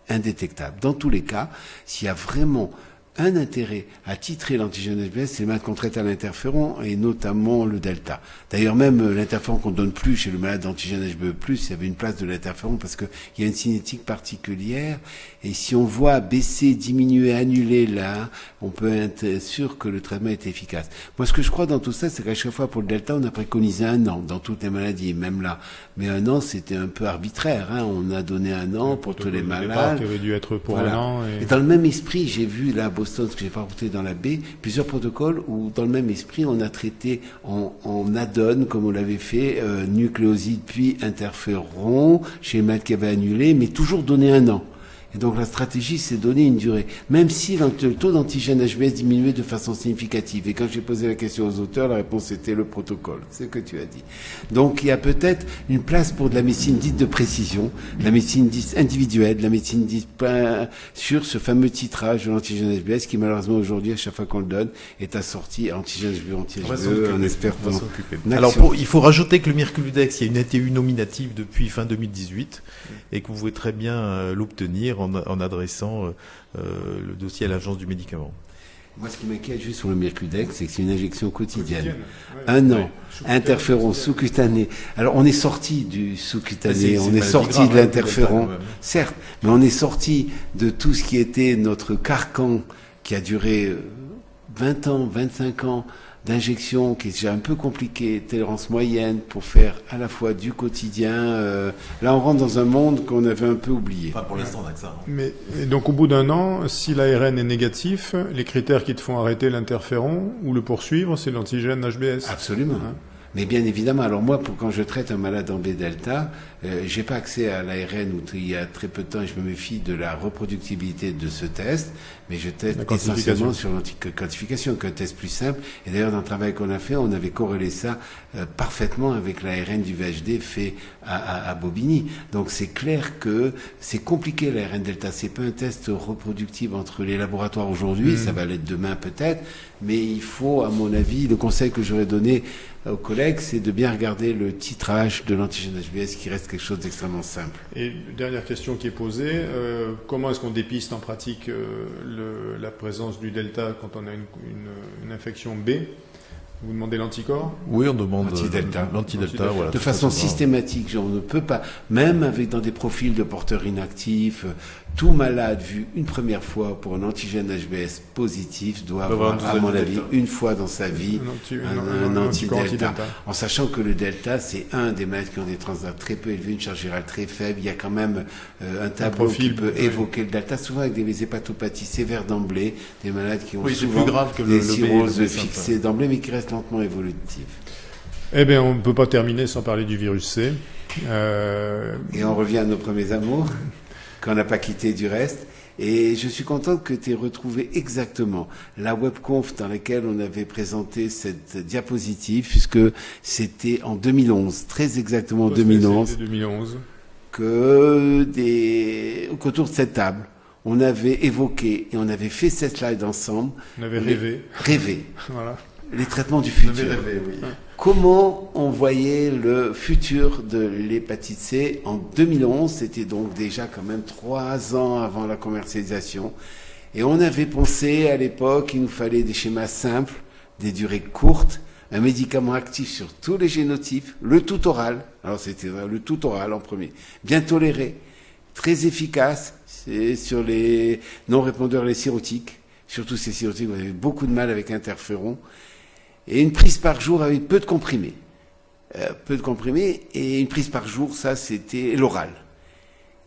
indétectable. Dans tous les cas, s'il y a vraiment un intérêt à titrer l'antigène HBS, c'est le malade qu'on traite à l'interféron et notamment le delta. D'ailleurs, même l'interféron qu'on donne plus chez le malade d'antigène HBE+, il y avait une place de l'interféron parce qu'il y a une cinétique particulière et si on voit baisser, diminuer, annuler là, on peut être sûr que le traitement est efficace. Moi, ce que je crois dans tout ça, c'est qu'à chaque fois pour le delta, on a préconisé 1 an dans toutes les maladies, même là. Mais 1 an, c'était un peu arbitraire, hein. On a donné 1 an pour tous les malades. Qui aurait dû être pour 1 an. Et dans le même esprit, j'ai vu là, Boston, ce que j'ai pas raconté dans la baie, plusieurs protocoles où, dans le même esprit, on a traité en add-on, comme on l'avait fait, nucléoside puis interféron, chez les malades qui avaient annulé, mais toujours donné 1 an. Et donc la stratégie, c'est donner une durée. Même si le taux d'antigène HBS diminuait de façon significative. Et quand j'ai posé la question aux auteurs, la réponse était le protocole. C'est ce que tu as dit. Donc il y a peut-être une place pour de la médecine dite de précision, de la médecine dite individuelle, de la médecine dite sur ce fameux titrage de l'antigène HBS qui malheureusement aujourd'hui, à chaque fois qu'on le donne, est assorti à antigène HBE, anti-HBE, on espère pendant. Alors il faut rajouter que le Mirculudex, il y a une ATU nominative depuis fin 2018 et que vous pouvez très bien l'obtenir en adressant le dossier à l'agence du médicament. Moi, ce qui m'inquiète juste sur le Mirculudex, c'est que c'est une injection quotidienne. 1 an, interféron sous-cutané. Alors, on est sorti du sous-cutané, on est sorti de l'interféron, certes, mais on est sorti de tout ce qui était notre carcan qui a duré 20 ans, 25 ans, d'injection qui est déjà un peu compliqué, tolérance moyenne pour faire à la fois du quotidien. Là, on rentre dans un monde qu'on avait un peu oublié. Enfin, pour l'instant, on a que ça. Hein. Mais et donc, au bout d'1 an, si l'ARN est négatif, les critères qui te font arrêter l'interféron ou le poursuivre, c'est l'antigène HBS. Absolument. Hein? Mais bien évidemment, alors moi, quand je traite un malade en B-delta, j'ai pas accès à l'ARN où il y a très peu de temps et je me méfie de la reproductibilité de ce test, mais je teste essentiellement sur l'antiquantification, qu'un test plus simple. Et d'ailleurs, dans le travail qu'on a fait, on avait corrélé ça parfaitement avec l'ARN du VHD fait à Bobigny. Donc c'est clair que c'est compliqué l'ARN delta. C'est pas un test reproductible entre les laboratoires aujourd'hui, ça va l'être demain peut-être, mais il faut, à mon avis, le conseil que j'aurais donné aux collègues, c'est de bien regarder le titrage de l'antigène HBS qui reste quelque chose d'extrêmement simple. Et dernière question qui est posée, comment est-ce qu'on dépiste en pratique la présence du delta quand on a une infection B? Vous demandez l'anticorps? Oui, on demande l'antidelta. Voilà, de façon systématique. Genre, on ne peut pas, même avec dans des profils de porteurs inactifs, tout malade vu une première fois pour un antigène HBS positif doit avoir, à mon avis, une fois dans sa vie un antidelta. En sachant que le delta, c'est un des malades qui ont des transats très peu élevés, une charge virale très faible. Il y a quand même un tableau qui peut évoquer le delta, souvent avec des hépatopathies sévères d'emblée, des malades qui ont souvent plus grave que des cirrhoses fixées d'emblée, mais qui restent lentement évolutives. Eh bien, on ne peut pas terminer sans parler du virus C. Et on revient à nos premiers amours. qu'on n'a pas quitté du reste. Et je suis content que tu aies retrouvé exactement la webconf dans laquelle on avait présenté cette diapositive, puisque c'était en 2011, très exactement en 2011, 2011, qu'autour de cette table, on avait évoqué et on avait fait cette slide ensemble. On avait rêvé. Voilà. Les traitements du futur. On avait rêvé, oui. Comment on voyait le futur de l'hépatite C en 2011, c'était donc déjà quand même 3 ans avant la commercialisation. Et on avait pensé à l'époque qu'il nous fallait des schémas simples, des durées courtes, un médicament actif sur tous les génotypes, le tout oral, alors c'était le tout oral en premier, bien toléré, très efficace, c'est sur les non-répondeurs, les cirrhotiques, surtout ces cirrhotiques, on avait beaucoup de mal avec interféron, et une prise par jour avec peu de comprimés. Et une prise par jour, ça c'était l'oral.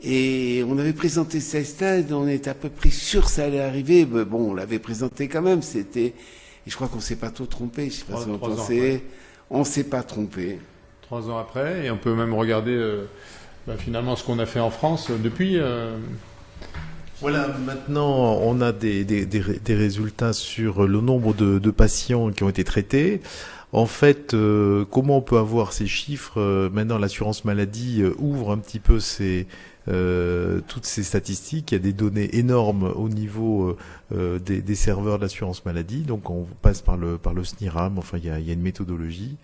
Et on avait présenté cette slide, on était à peu près sûr que ça allait arriver, mais bon, on l'avait présenté quand même, c'était... Et je crois qu'on s'est pas trop trompé, je sais pas si vous pensez, on s'est pas trompé. 3 ans après, et on peut même regarder finalement ce qu'on a fait en France depuis... Voilà, maintenant on a des résultats sur le nombre de patients qui ont été traités. En fait, comment on peut avoir ces chiffres? Maintenant, l'assurance maladie ouvre un petit peu toutes ces statistiques. Il y a des données énormes au niveau des serveurs de l'assurance maladie. Donc, on passe par le SNIRAM. Enfin, il y a une méthodologie.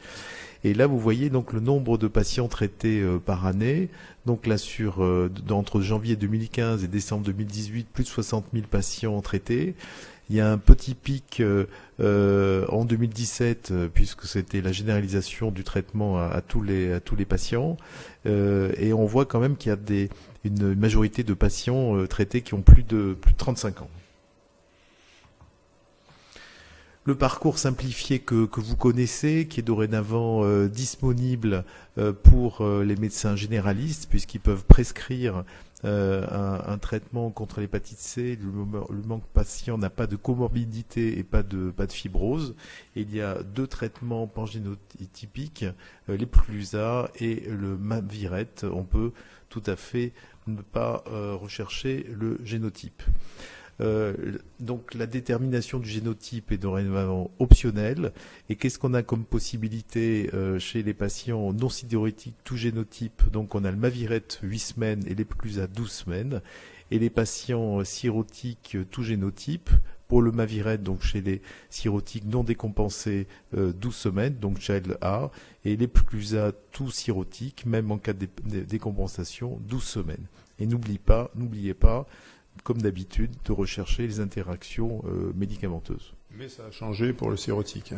Et là, vous voyez donc le nombre de patients traités par année. Donc là, entre janvier 2015 et décembre 2018, plus de 60 000 patients traités. Il y a un petit pic en 2017, puisque c'était la généralisation du traitement à tous les patients. Et on voit quand même qu'il y a une majorité de patients traités qui ont plus de 35 ans. Le parcours simplifié que vous connaissez, qui est dorénavant disponible pour les médecins généralistes, puisqu'ils peuvent prescrire un traitement contre l'hépatite C. Le moment que le patient n'a pas de comorbidité et pas de fibrose. Et il y a 2 traitements pangénotypiques, l'Epclusa et le Mavyret. On peut tout à fait ne pas rechercher le génotype. Donc la détermination du génotype est dorénavant optionnelle. Et qu'est-ce qu'on a comme possibilité chez les patients non sidérotiques tout génotype? Donc on a le Mavyret 8 semaines et l'Epclusa 12 semaines. Et les patients cirrhotiques tout génotype, pour le Mavyret, donc chez les cirrhotiques non décompensés, 12 semaines, donc Child A, et l'Epclusa tout cirrhotique, même en cas de décompensation, 12 semaines. Et n'oubliez pas, comme d'habitude, de rechercher les interactions médicamenteuses. Mais ça a changé pour le cirrhotique.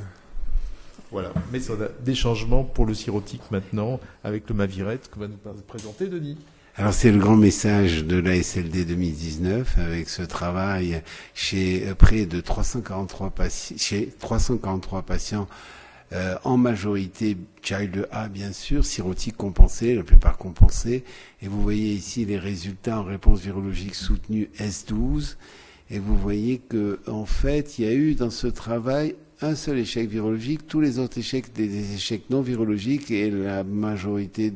Voilà, mais ça a des changements pour le cirrhotique maintenant, avec le Mavyret que va nous présenter Denis. Alors c'est le grand message de l'ASLD 2019, avec ce travail chez près de 343 patients, en majorité Child A bien sûr, cirrhotique compensé, la plupart compensés, et vous voyez ici les résultats en réponse virologique soutenue S12, et vous voyez que en fait il y a eu dans ce travail un seul échec virologique, tous les autres échecs des échecs non virologiques, et la majorité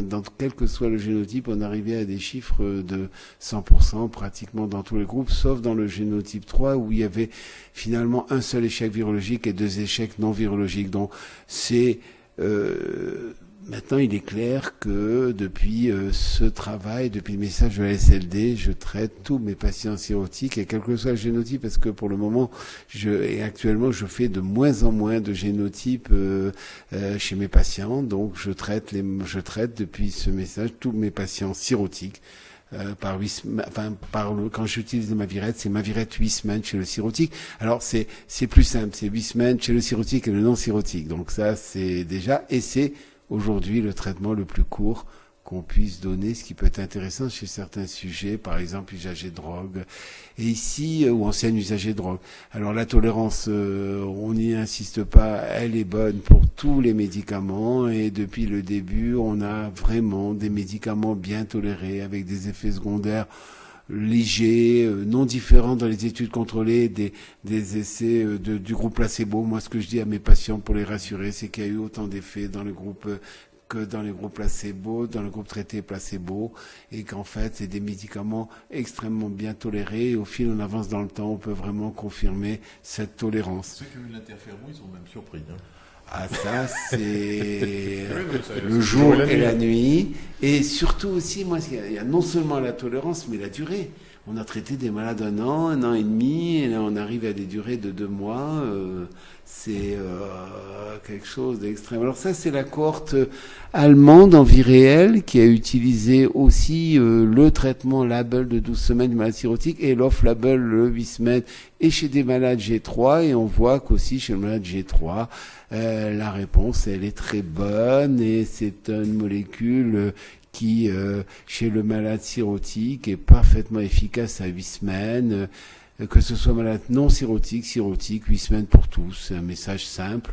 dans quel que soit le génotype, on arrivait à des chiffres de 100% pratiquement dans tous les groupes, sauf dans le génotype 3 où il y avait finalement un seul échec virologique et 2 échecs non virologiques. Donc c'est maintenant, il est clair que depuis ce travail, depuis le message de la SLD, je traite tous mes patients cirrhotiques, et quel que soit le génotype, parce que pour le moment, actuellement, je fais de moins en moins de génotypes chez mes patients. Donc, je traite depuis ce message tous mes patients cirrhotiques. Quand j'utilise le Mavyret, c'est Mavyret 8 semaines chez le cirrhotique. Alors, c'est plus simple, c'est 8 semaines chez le cirrhotique et le non cirrhotique. Donc ça, c'est déjà, et c'est aujourd'hui le traitement le plus court qu'on puisse donner, ce qui peut être intéressant chez certains sujets, par exemple usagers de drogue, et ici, ou anciens usagers de drogue. Alors la tolérance, on n'y insiste pas, elle est bonne pour tous les médicaments, et depuis le début, on a vraiment des médicaments bien tolérés, avec des effets secondaires légers, non différents dans les études contrôlées des essais du groupe placebo. Moi, ce que je dis à mes patients pour les rassurer, c'est qu'il y a eu autant d'effets dans le groupe que dans les groupes placebo, dans le groupe traité placebo, et qu'en fait, c'est des médicaments extrêmement bien tolérés. Et au fil, on avance dans le temps, on peut vraiment confirmer cette tolérance. Ceux qui ont eu l'interféron, ils sont même surpris. Hein. Ah, ça, c'est le jour et la nuit. Et surtout aussi, moi, il y a non seulement la tolérance, mais la durée. On a traité des malades 1 an et demi, et là, on arrive à des durées de 2 mois. C'est quelque chose d'extrême. Alors ça, c'est la cohorte allemande en vie réelle qui a utilisé aussi le traitement label de 12 semaines du malade cirrhotique et l'off-label le 8 semaines et chez des malades G3. Et on voit qu'aussi chez le malade G3, la réponse, elle est très bonne et c'est une molécule qui, chez le malade cirrhotique, est parfaitement efficace à 8 semaines. Que ce soit malade non cirrhotique, 8 semaines pour tous. C'est un message simple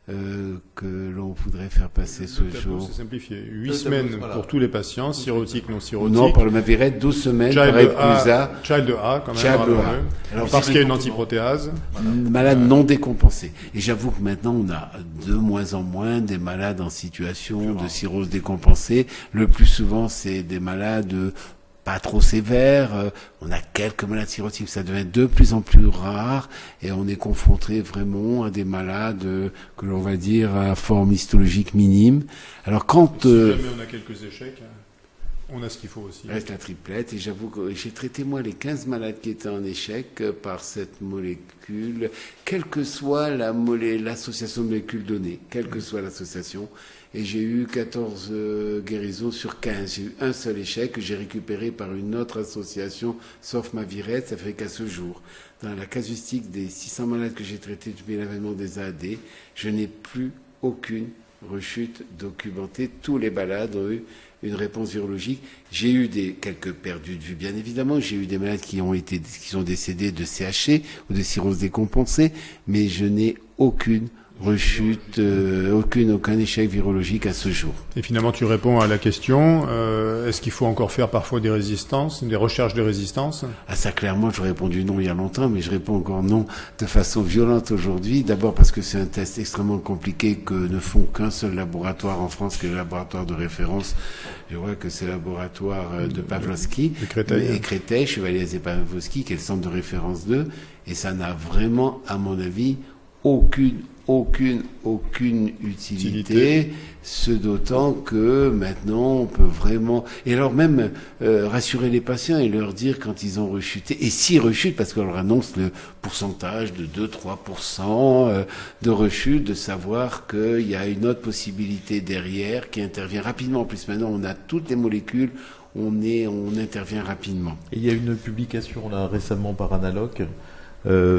que l'on voudrait faire passer ce jour. C'est simplifié. 8 semaines pour tous les patients, cirrhotiques, non cirrhotiques. Non, par le Maviret, 12 semaines par Epclusa. Child A, quand même. Child A. Alors, parce qu'il y a une antiprotéase. Malade non décompensé. Et j'avoue que maintenant, on a de moins en moins des malades en situation de cirrhose décompensée. Le plus souvent, c'est des malades pas trop sévères. On a quelques malades cirrhotiques, ça devient de plus en plus rare et on est confronté vraiment à des malades que l'on va dire à forme histologique minime. Alors quand si jamais on a quelques échecs, on a ce qu'il faut aussi. Reste la triplette et j'avoue que j'ai traité moi les 15 malades qui étaient en échec par cette molécule, quelle que soit l'association de molécules données, quelle que soit l'association. Et j'ai eu 14 guérisons sur 15. J'ai eu un seul échec que j'ai récupéré par une autre association, sauf Maviret, ça fait qu'à ce jour. Dans la casuistique des 600 malades que j'ai traités depuis l'avènement des AAD, je n'ai plus aucune rechute documentée. Tous les malades ont eu une réponse virologique. J'ai eu quelques perdus de vue, bien évidemment. J'ai eu des malades qui sont décédés de CHC ou de cirrhose décompensée, mais je n'ai aucune rechute, aucun échec virologique à ce jour. Et finalement, tu réponds à la question, est-ce qu'il faut encore faire parfois des résistances, des recherches de résistance? Ah ça, clairement, j'aurais répondu non il y a longtemps, mais je réponds encore non de façon violente aujourd'hui. D'abord parce que c'est un test extrêmement compliqué que ne font qu'un seul laboratoire en France, qui est le laboratoire de référence. Je vois que c'est le laboratoire de Pavlovski et Créteil, Chevalier et Pavlovski, qui est le centre de référence 2. Et ça n'a vraiment, à mon avis, aucune utilité, ce d'autant que maintenant on peut vraiment, et alors même rassurer les patients et leur dire quand ils ont rechuté, et s'ils rechutent, parce qu'on leur annonce le pourcentage de 2-3% de rechute, de savoir qu'il y a une autre possibilité derrière qui intervient rapidement. En plus maintenant on a toutes les molécules, on intervient rapidement. Et il y a une publication là récemment par Analogue,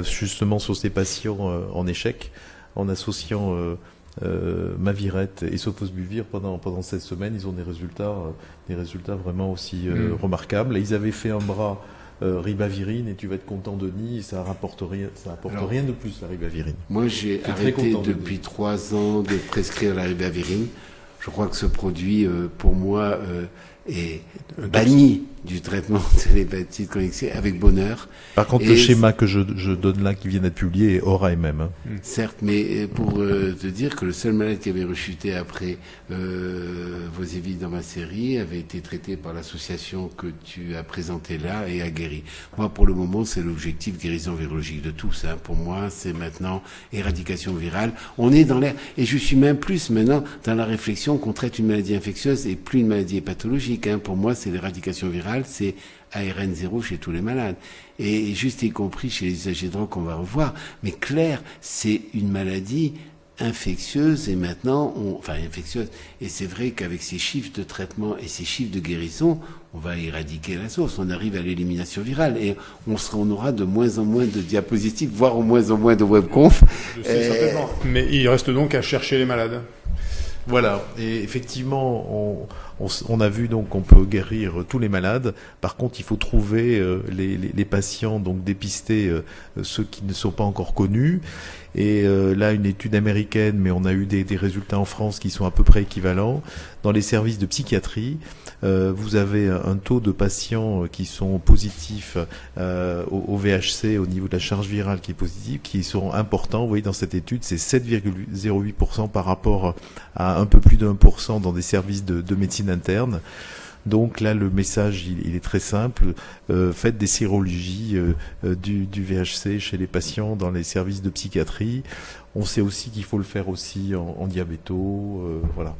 justement sur ces patients en échec, en associant Maviret et Sofosbuvir pendant 16 semaines, ils ont des résultats vraiment aussi remarquables. Et ils avaient fait un bras ribavirine, et tu vas être content, Denis, ça rapporte rien de plus, la ribavirine. Moi, j'ai arrêté depuis 3 ans de prescrire la ribavirine. Je crois que ce produit, pour moi, est banni du traitement de l'hépatite chronique C avec bonheur. Par contre, le schéma que je donne là, qui vient d'être publié, est Aura-MM. Hein. Certes, mais pour te dire que le seul malade qui avait rechuté après Vosevich dans ma série avait été traité par l'association que tu as présentée là et a guéri. Moi, pour le moment, c'est l'objectif guérison virologique de tous. Hein. Pour moi, c'est maintenant éradication virale. On est dans l'air, et je suis même plus maintenant dans la réflexion qu'on traite une maladie infectieuse et plus une maladie pathologique. Hein. Pour moi, c'est l'éradication virale, c'est ARN 0 chez tous les malades. Et juste y compris chez les usagers de drogue qu'on va revoir. Mais clair, c'est une maladie infectieuse et maintenant, infectieuse. Et c'est vrai qu'avec ces chiffres de traitement et ces chiffres de guérison, on va éradiquer la source. On arrive à l'élimination virale et on aura de moins en moins de diapositives, voire au moins en moins de webconf. Mais il reste donc à chercher les malades. Voilà, et effectivement, on a vu donc qu'on peut guérir tous les malades. Par contre, il faut trouver les patients, donc dépister ceux qui ne sont pas encore connus. Et là, une étude américaine, mais on a eu des résultats en France qui sont à peu près équivalents. Dans les services de psychiatrie, vous avez un taux de patients qui sont positifs au VHC, au niveau de la charge virale qui est positive, qui sont importants. Vous voyez, dans cette étude, c'est 7,08% par rapport à un peu plus de 1% dans des services de médecine interne. Donc là, le message, il est très simple. Faites des sérologies du VHC chez les patients dans les services de psychiatrie. On sait aussi qu'il faut le faire aussi en diabéto. Voilà.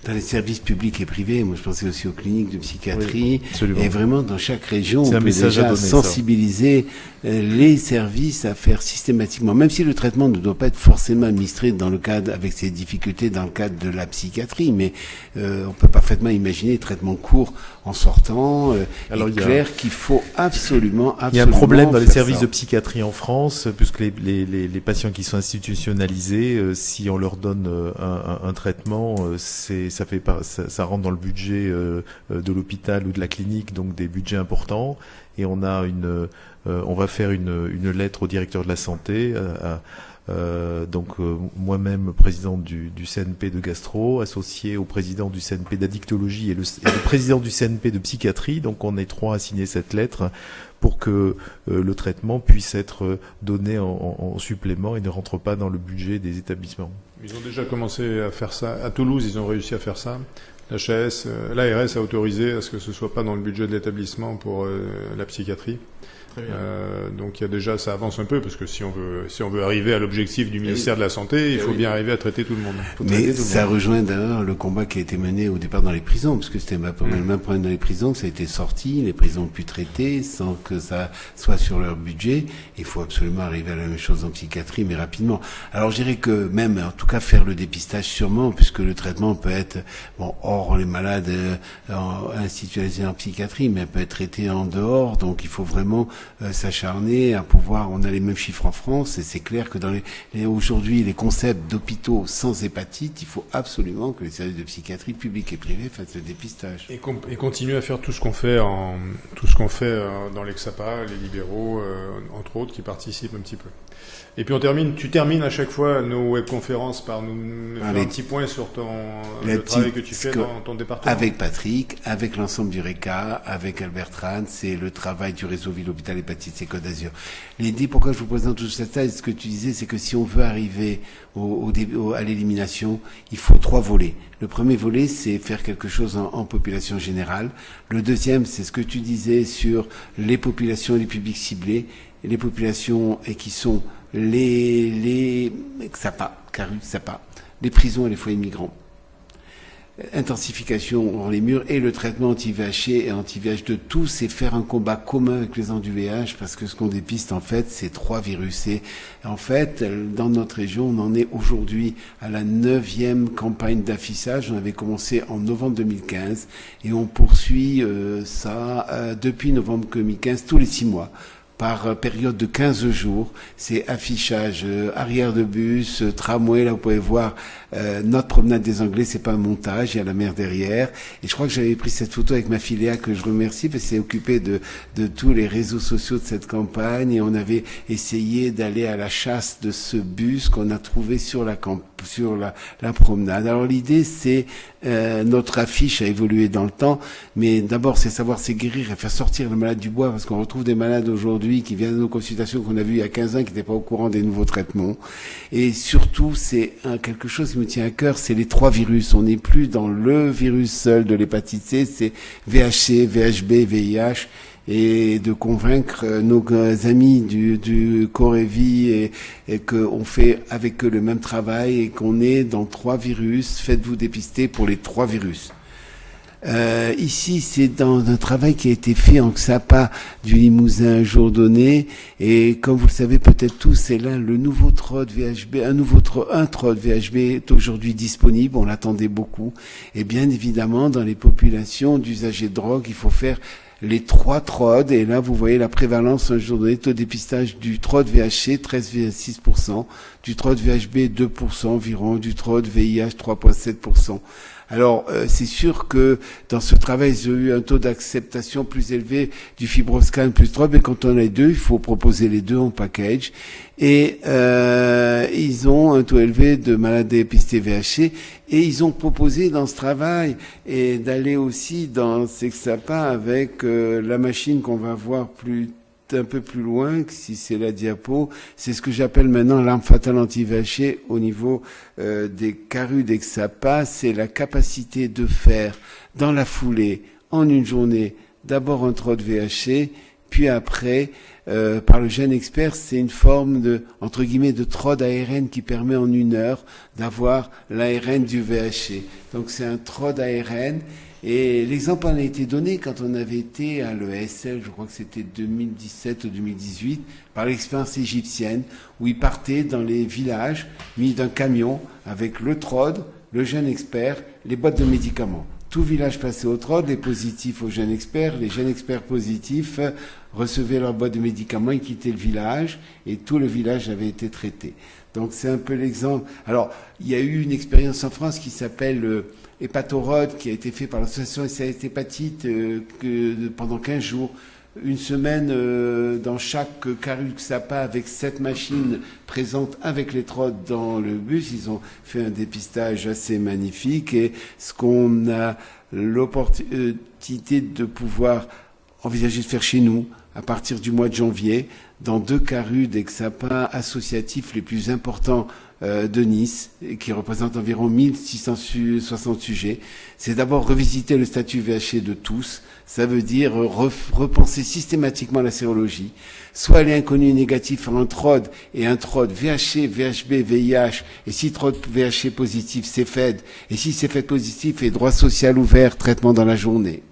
Dans les services publics et privés, moi je pensais aussi aux cliniques de psychiatrie, oui, et vraiment dans chaque région, on peut message à déjà donner, sensibiliser les services à faire systématiquement, même si le traitement ne doit pas être forcément administré dans le cadre, avec ses difficultés dans le cadre de la psychiatrie, mais on peut parfaitement imaginer des traitements courts en sortant. Alors, il est clair qu'il faut absolument. Il y a un problème dans les services de psychiatrie en France, puisque les patients qui sont institutionnalisés, si on leur donne un traitement, ça rentre dans le budget de l'hôpital ou de la clinique, donc des budgets importants. Et on va faire une lettre au directeur de la santé, moi-même président du CNP de gastro, associé au président du CNP d'addictologie et le président du CNP de psychiatrie. Donc on est 3 à signer cette lettre pour que le traitement puisse être donné en supplément et ne rentre pas dans le budget des établissements. Ils ont déjà commencé à faire ça. À Toulouse, ils ont réussi à faire ça. L'ARS a autorisé à ce que ce soit pas dans le budget de l'établissement pour la psychiatrie. Donc il y a déjà, ça avance un peu, parce que si on veut arriver à l'objectif du ministère de la Santé, il faut bien arriver à traiter tout le monde. Mais ça rejoint d'ailleurs le combat qui a été mené au départ dans les prisons, parce que c'était le même problème dans les prisons, que ça a été sorti, les prisons ont pu traiter sans que ça soit sur leur budget. Il faut absolument arriver à la même chose en psychiatrie, mais rapidement. Alors je dirais que même, en tout cas, faire le dépistage sûrement, puisque le traitement peut être, hors les malades institutionnalisés en psychiatrie, mais peut être traité en dehors, donc il faut vraiment s'acharner à pouvoir. On a les mêmes chiffres en France, et c'est clair que aujourd'hui les concepts d'hôpitaux sans hépatite, il faut absolument que les services de psychiatrie publics et privés fassent le dépistage. Et continuer à faire tout ce qu'on fait dans l'Exapa, les libéraux, entre autres, qui participent un petit peu. Et puis tu termines à chaque fois nos webconférences par nous faire un petit point sur le travail que tu fais dans ton département. Avec Patrick, avec l'ensemble du RECA, avec Albert Tran, c'est le travail du réseau Ville-Hôpital Hépatite C Côte d'Azur. L'idée, pourquoi je vous présente tout ça, ce que tu disais, c'est que si on veut arriver à l'élimination, il faut 3 volets. Le premier volet, c'est faire quelque chose en population générale. Le deuxième, c'est ce que tu disais sur les populations, les publics ciblés, les populations qui sont les XAPA, CARU, XAPA, les prisons et les foyers de migrants. Intensification hors les murs et le traitement anti-VIH et anti-VIH de tous, c'est faire un combat commun avec les gens du VIH, parce que ce qu'on dépiste en fait, c'est 3 virus. Et en fait, dans notre région, on en est aujourd'hui à la 9e campagne d'affichage. On avait commencé en novembre 2015 et on poursuit ça depuis novembre 2015, tous les 6 mois. Par période de 15 jours, c'est affichage, arrière de bus, tramway, là vous pouvez voir notre promenade des Anglais, c'est pas un montage, il y a la mer derrière. Et je crois que j'avais pris cette photo avec ma fille Léa, que je remercie, parce qu'elle s'est occupée de tous les réseaux sociaux de cette campagne, et on avait essayé d'aller à la chasse de ce bus qu'on a trouvé sur la promenade. Alors l'idée, c'est notre affiche a évolué dans le temps, mais d'abord c'est savoir c'est guérir et faire sortir le malade du bois, parce qu'on retrouve des malades aujourd'hui qui viennent à nos consultations qu'on a vues il y a 15 ans, qui n'étaient pas au courant des nouveaux traitements. Et surtout, c'est quelque chose qui me tient à cœur, c'est les 3 virus. On n'est plus dans le virus seul de l'hépatite C, c'est VHC, VHB, VIH, et de convaincre nos amis du Corévi et qu'on fait avec eux le même travail et qu'on est dans 3 virus. Faites-vous dépister pour les 3 virus. Ici, c'est dans un travail qui a été fait en XAPA du Limousin un jour donné, et comme vous le savez peut-être tous, c'est là le nouveau TROD VHB, un TROD VHB est aujourd'hui disponible, on l'attendait beaucoup, et bien évidemment, dans les populations d'usagers de drogue, il faut faire les 3 TROD, et là vous voyez la prévalence un jour donné, taux de dépistage du TROD VHC 13,6%, du TROD VHB 2% environ, du TROD VIH 3,7%. Alors, c'est sûr que dans ce travail, ils ont eu un taux d'acceptation plus élevé du FibroScan plus 3, mais quand on a les deux, il faut proposer les deux en package. Et ils ont un taux élevé de malades dépistés VHC, et ils ont proposé dans ce travail et d'aller aussi dans Sexapa avec la machine qu'on va voir un peu plus loin, si c'est la diapo, c'est ce que j'appelle maintenant l'arme fatale anti-VHC au niveau des carus d'Exapa. C'est la capacité de faire dans la foulée, en une journée, d'abord un trot de VHC, puis après, par le GeneXpert, c'est une forme de, entre guillemets, de trot d'ARN qui permet en 1 heure d'avoir l'ARN du VHC. Donc c'est un trot d'ARN. Et l'exemple en a été donné quand on avait été à l'ESL, je crois que c'était 2017 ou 2018, par l'expérience égyptienne, où ils partaient dans les villages, mis d'un camion, avec le TROD, le GeneXpert, les boîtes de médicaments. Tout village passait au TROD, les positifs au GeneXpert, les GeneXpert positifs recevaient leur boîte de médicaments, ils quittaient le village, et tout le village avait été traité. Donc c'est un peu l'exemple. Alors, il y a eu une expérience en France qui s'appelle Hépatorod, qui a été fait par l'association SAS Hépatite pendant 15 jours, une semaine dans chaque Caruxapa avec 7 machines présentes avec les trottes dans le bus. Ils ont fait un dépistage assez magnifique, et ce qu'on a l'opportunité de pouvoir envisager de faire chez nous à partir du mois de janvier, dans 2 carus d'Exapa associatifs les plus importants de Nice, qui représentent environ 1660 sujets. C'est d'abord revisiter le statut VHC de tous. Ça veut dire repenser systématiquement la sérologie. Soit elle est inconnue et négative par un TROD, et un TROD VHC, VHB, VIH, et si TROD VHC positif, c'est FED, et si c'est FED positif, et droit social ouvert, traitement dans la journée.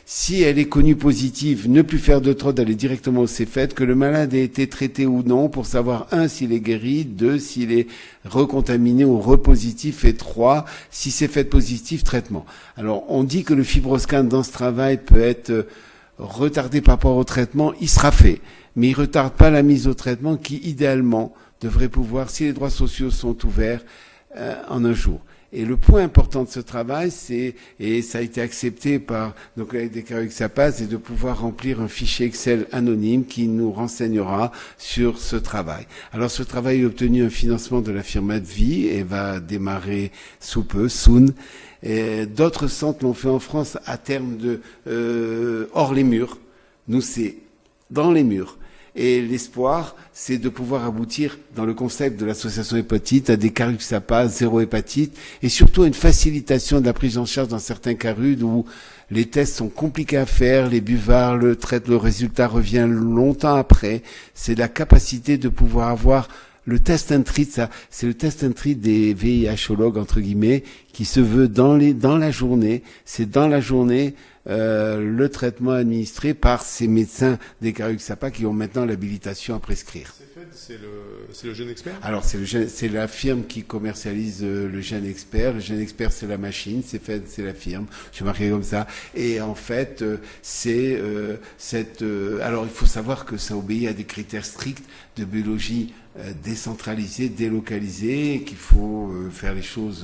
Si elle est connue positive, ne plus faire de TROD, aller directement au CFED, que le malade ait été traité ou non pour savoir 1, s'il est guéri, 2, s'il est recontaminé ou repositif, et 3, si c'est fait positif, traitement. Alors, on dit que le FibroScan dans ce travail peut être retardé par rapport au traitement, il sera fait. Mais il retarde pas la mise au traitement qui, idéalement, devrait pouvoir, si les droits sociaux sont ouverts, en un jour. Et le point important de ce travail, et ça a été accepté par nos collègues des Caruxapa, c'est de pouvoir remplir un fichier Excel anonyme qui nous renseignera sur ce travail. Alors ce travail a obtenu un financement de la firme Advi et va démarrer sous peu, soon. D'autres centres l'ont fait en France à terme de hors les murs. Nous, c'est dans les murs. Et l'espoir, c'est de pouvoir aboutir, dans le concept de l'association hépatite, à des Caruxapa, 0 hépatite, et surtout à une facilitation de la prise en charge dans certains carudes où les tests sont compliqués à faire, les buvards, le résultat revient longtemps après. C'est la capacité de pouvoir avoir le test intrite, ça, c'est le test intrite des VIHologues, entre guillemets, qui se veut dans la journée. C'est dans la journée, le traitement administré par ces médecins des Caruxapa qui ont maintenant l'habilitation à prescrire. C'est le GeneXpert. Alors c'est la firme qui commercialise le GeneXpert. Le GeneXpert, c'est la machine, c'est la firme. Je marqué comme ça. Et en fait, alors il faut savoir que ça obéit à des critères stricts de biologie décentralisée, délocalisée, qu'il faut faire les choses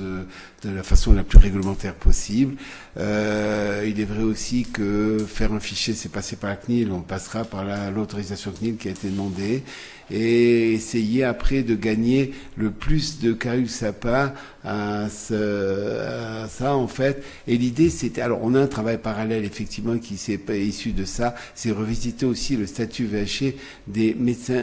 de la façon la plus réglementaire possible. Il est vrai aussi que faire un fichier, c'est passer par la CNIL, on passera par l'autorisation CNIL qui a été demandée, et essayer après de gagner le plus de Caruxapa à ça en fait. Et l'idée c'était, alors on a un travail parallèle effectivement qui s'est issu de ça, c'est revisiter aussi le statut VHC des médecins,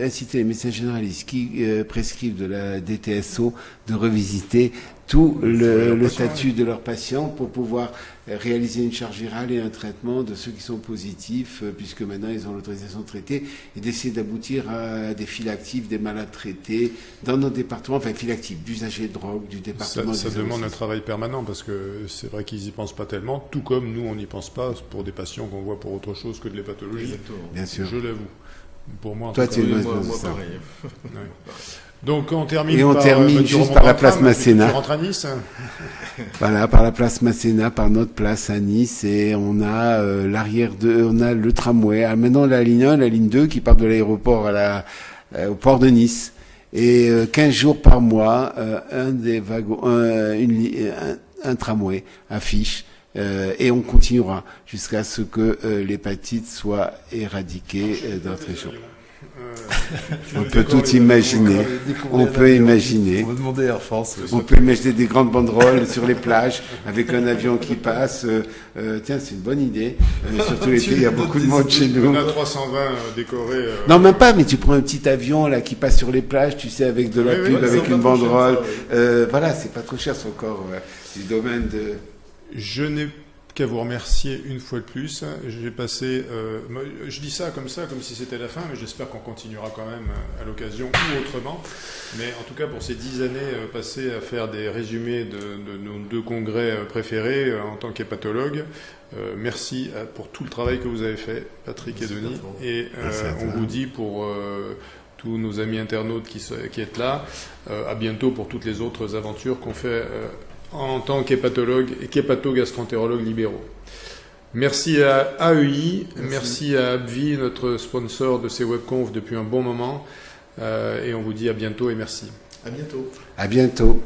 inciter les médecins généralistes qui prescrivent de la DTSO de revisiter tout le statut de leurs patients pour pouvoir réaliser une charge virale et un traitement de ceux qui sont positifs, puisque maintenant ils ont l'autorisation de traiter, et d'essayer d'aboutir à des files actives, des malades traités dans notre département, enfin files actives, d'usagers de drogue, du département. Ça demande un travail permanent, parce que c'est vrai qu'ils y pensent pas tellement, tout comme nous on n'y pense pas pour des patients qu'on voit pour autre chose que de l'hépatologie. Exactement. Bien sûr. Je l'avoue. Pour moi, en toi, tout tu es cas, moi ça. pareil. Ouais. Donc on termine. Et on par, termine tu juste remontes par la en place tram, Masséna. Tu rentres à Nice. Voilà, par la place Masséna, par notre place à Nice, et on a on a le tramway. Alors maintenant la ligne 1, la ligne 2 qui part de l'aéroport au port de Nice. Et 15 jours par mois, un des wagons, un tramway, affiche, et on continuera jusqu'à ce que l'hépatite soit éradiquée dans notre région. On peut tout imaginer. On peut imaginer. On va demander à Air France. On peut imaginer des grandes banderoles sur les plages avec un avion qui passe. Tiens, c'est une bonne idée. Surtout l'été, il y a beaucoup de monde chez nous. On a 320 décorés. Non, même pas, mais tu prends un petit avion là qui passe sur les plages, tu sais, avec de la pub, avec une banderole. Voilà, c'est pas trop cher, c'est encore du domaine de... Je n'ai qu'à vous remercier une fois de plus. J'ai passé, je dis ça, comme si c'était la fin, mais j'espère qu'on continuera quand même à l'occasion ou autrement. Mais en tout cas, pour ces 10 années passées à faire des résumés de nos 2 congrès préférés en tant qu'hépatologue, merci pour tout le travail que vous avez fait, Patrick et Denis. Et on vous dit pour tous nos amis internautes qui êtes là, à bientôt pour toutes les autres aventures qu'on fait en tant qu'hépatologue et qu'hépato-gastroentérologue libéraux. Merci à AEI, merci à Abvi, notre sponsor de ces webconf depuis un bon moment, et on vous dit à bientôt et merci. À bientôt. À bientôt.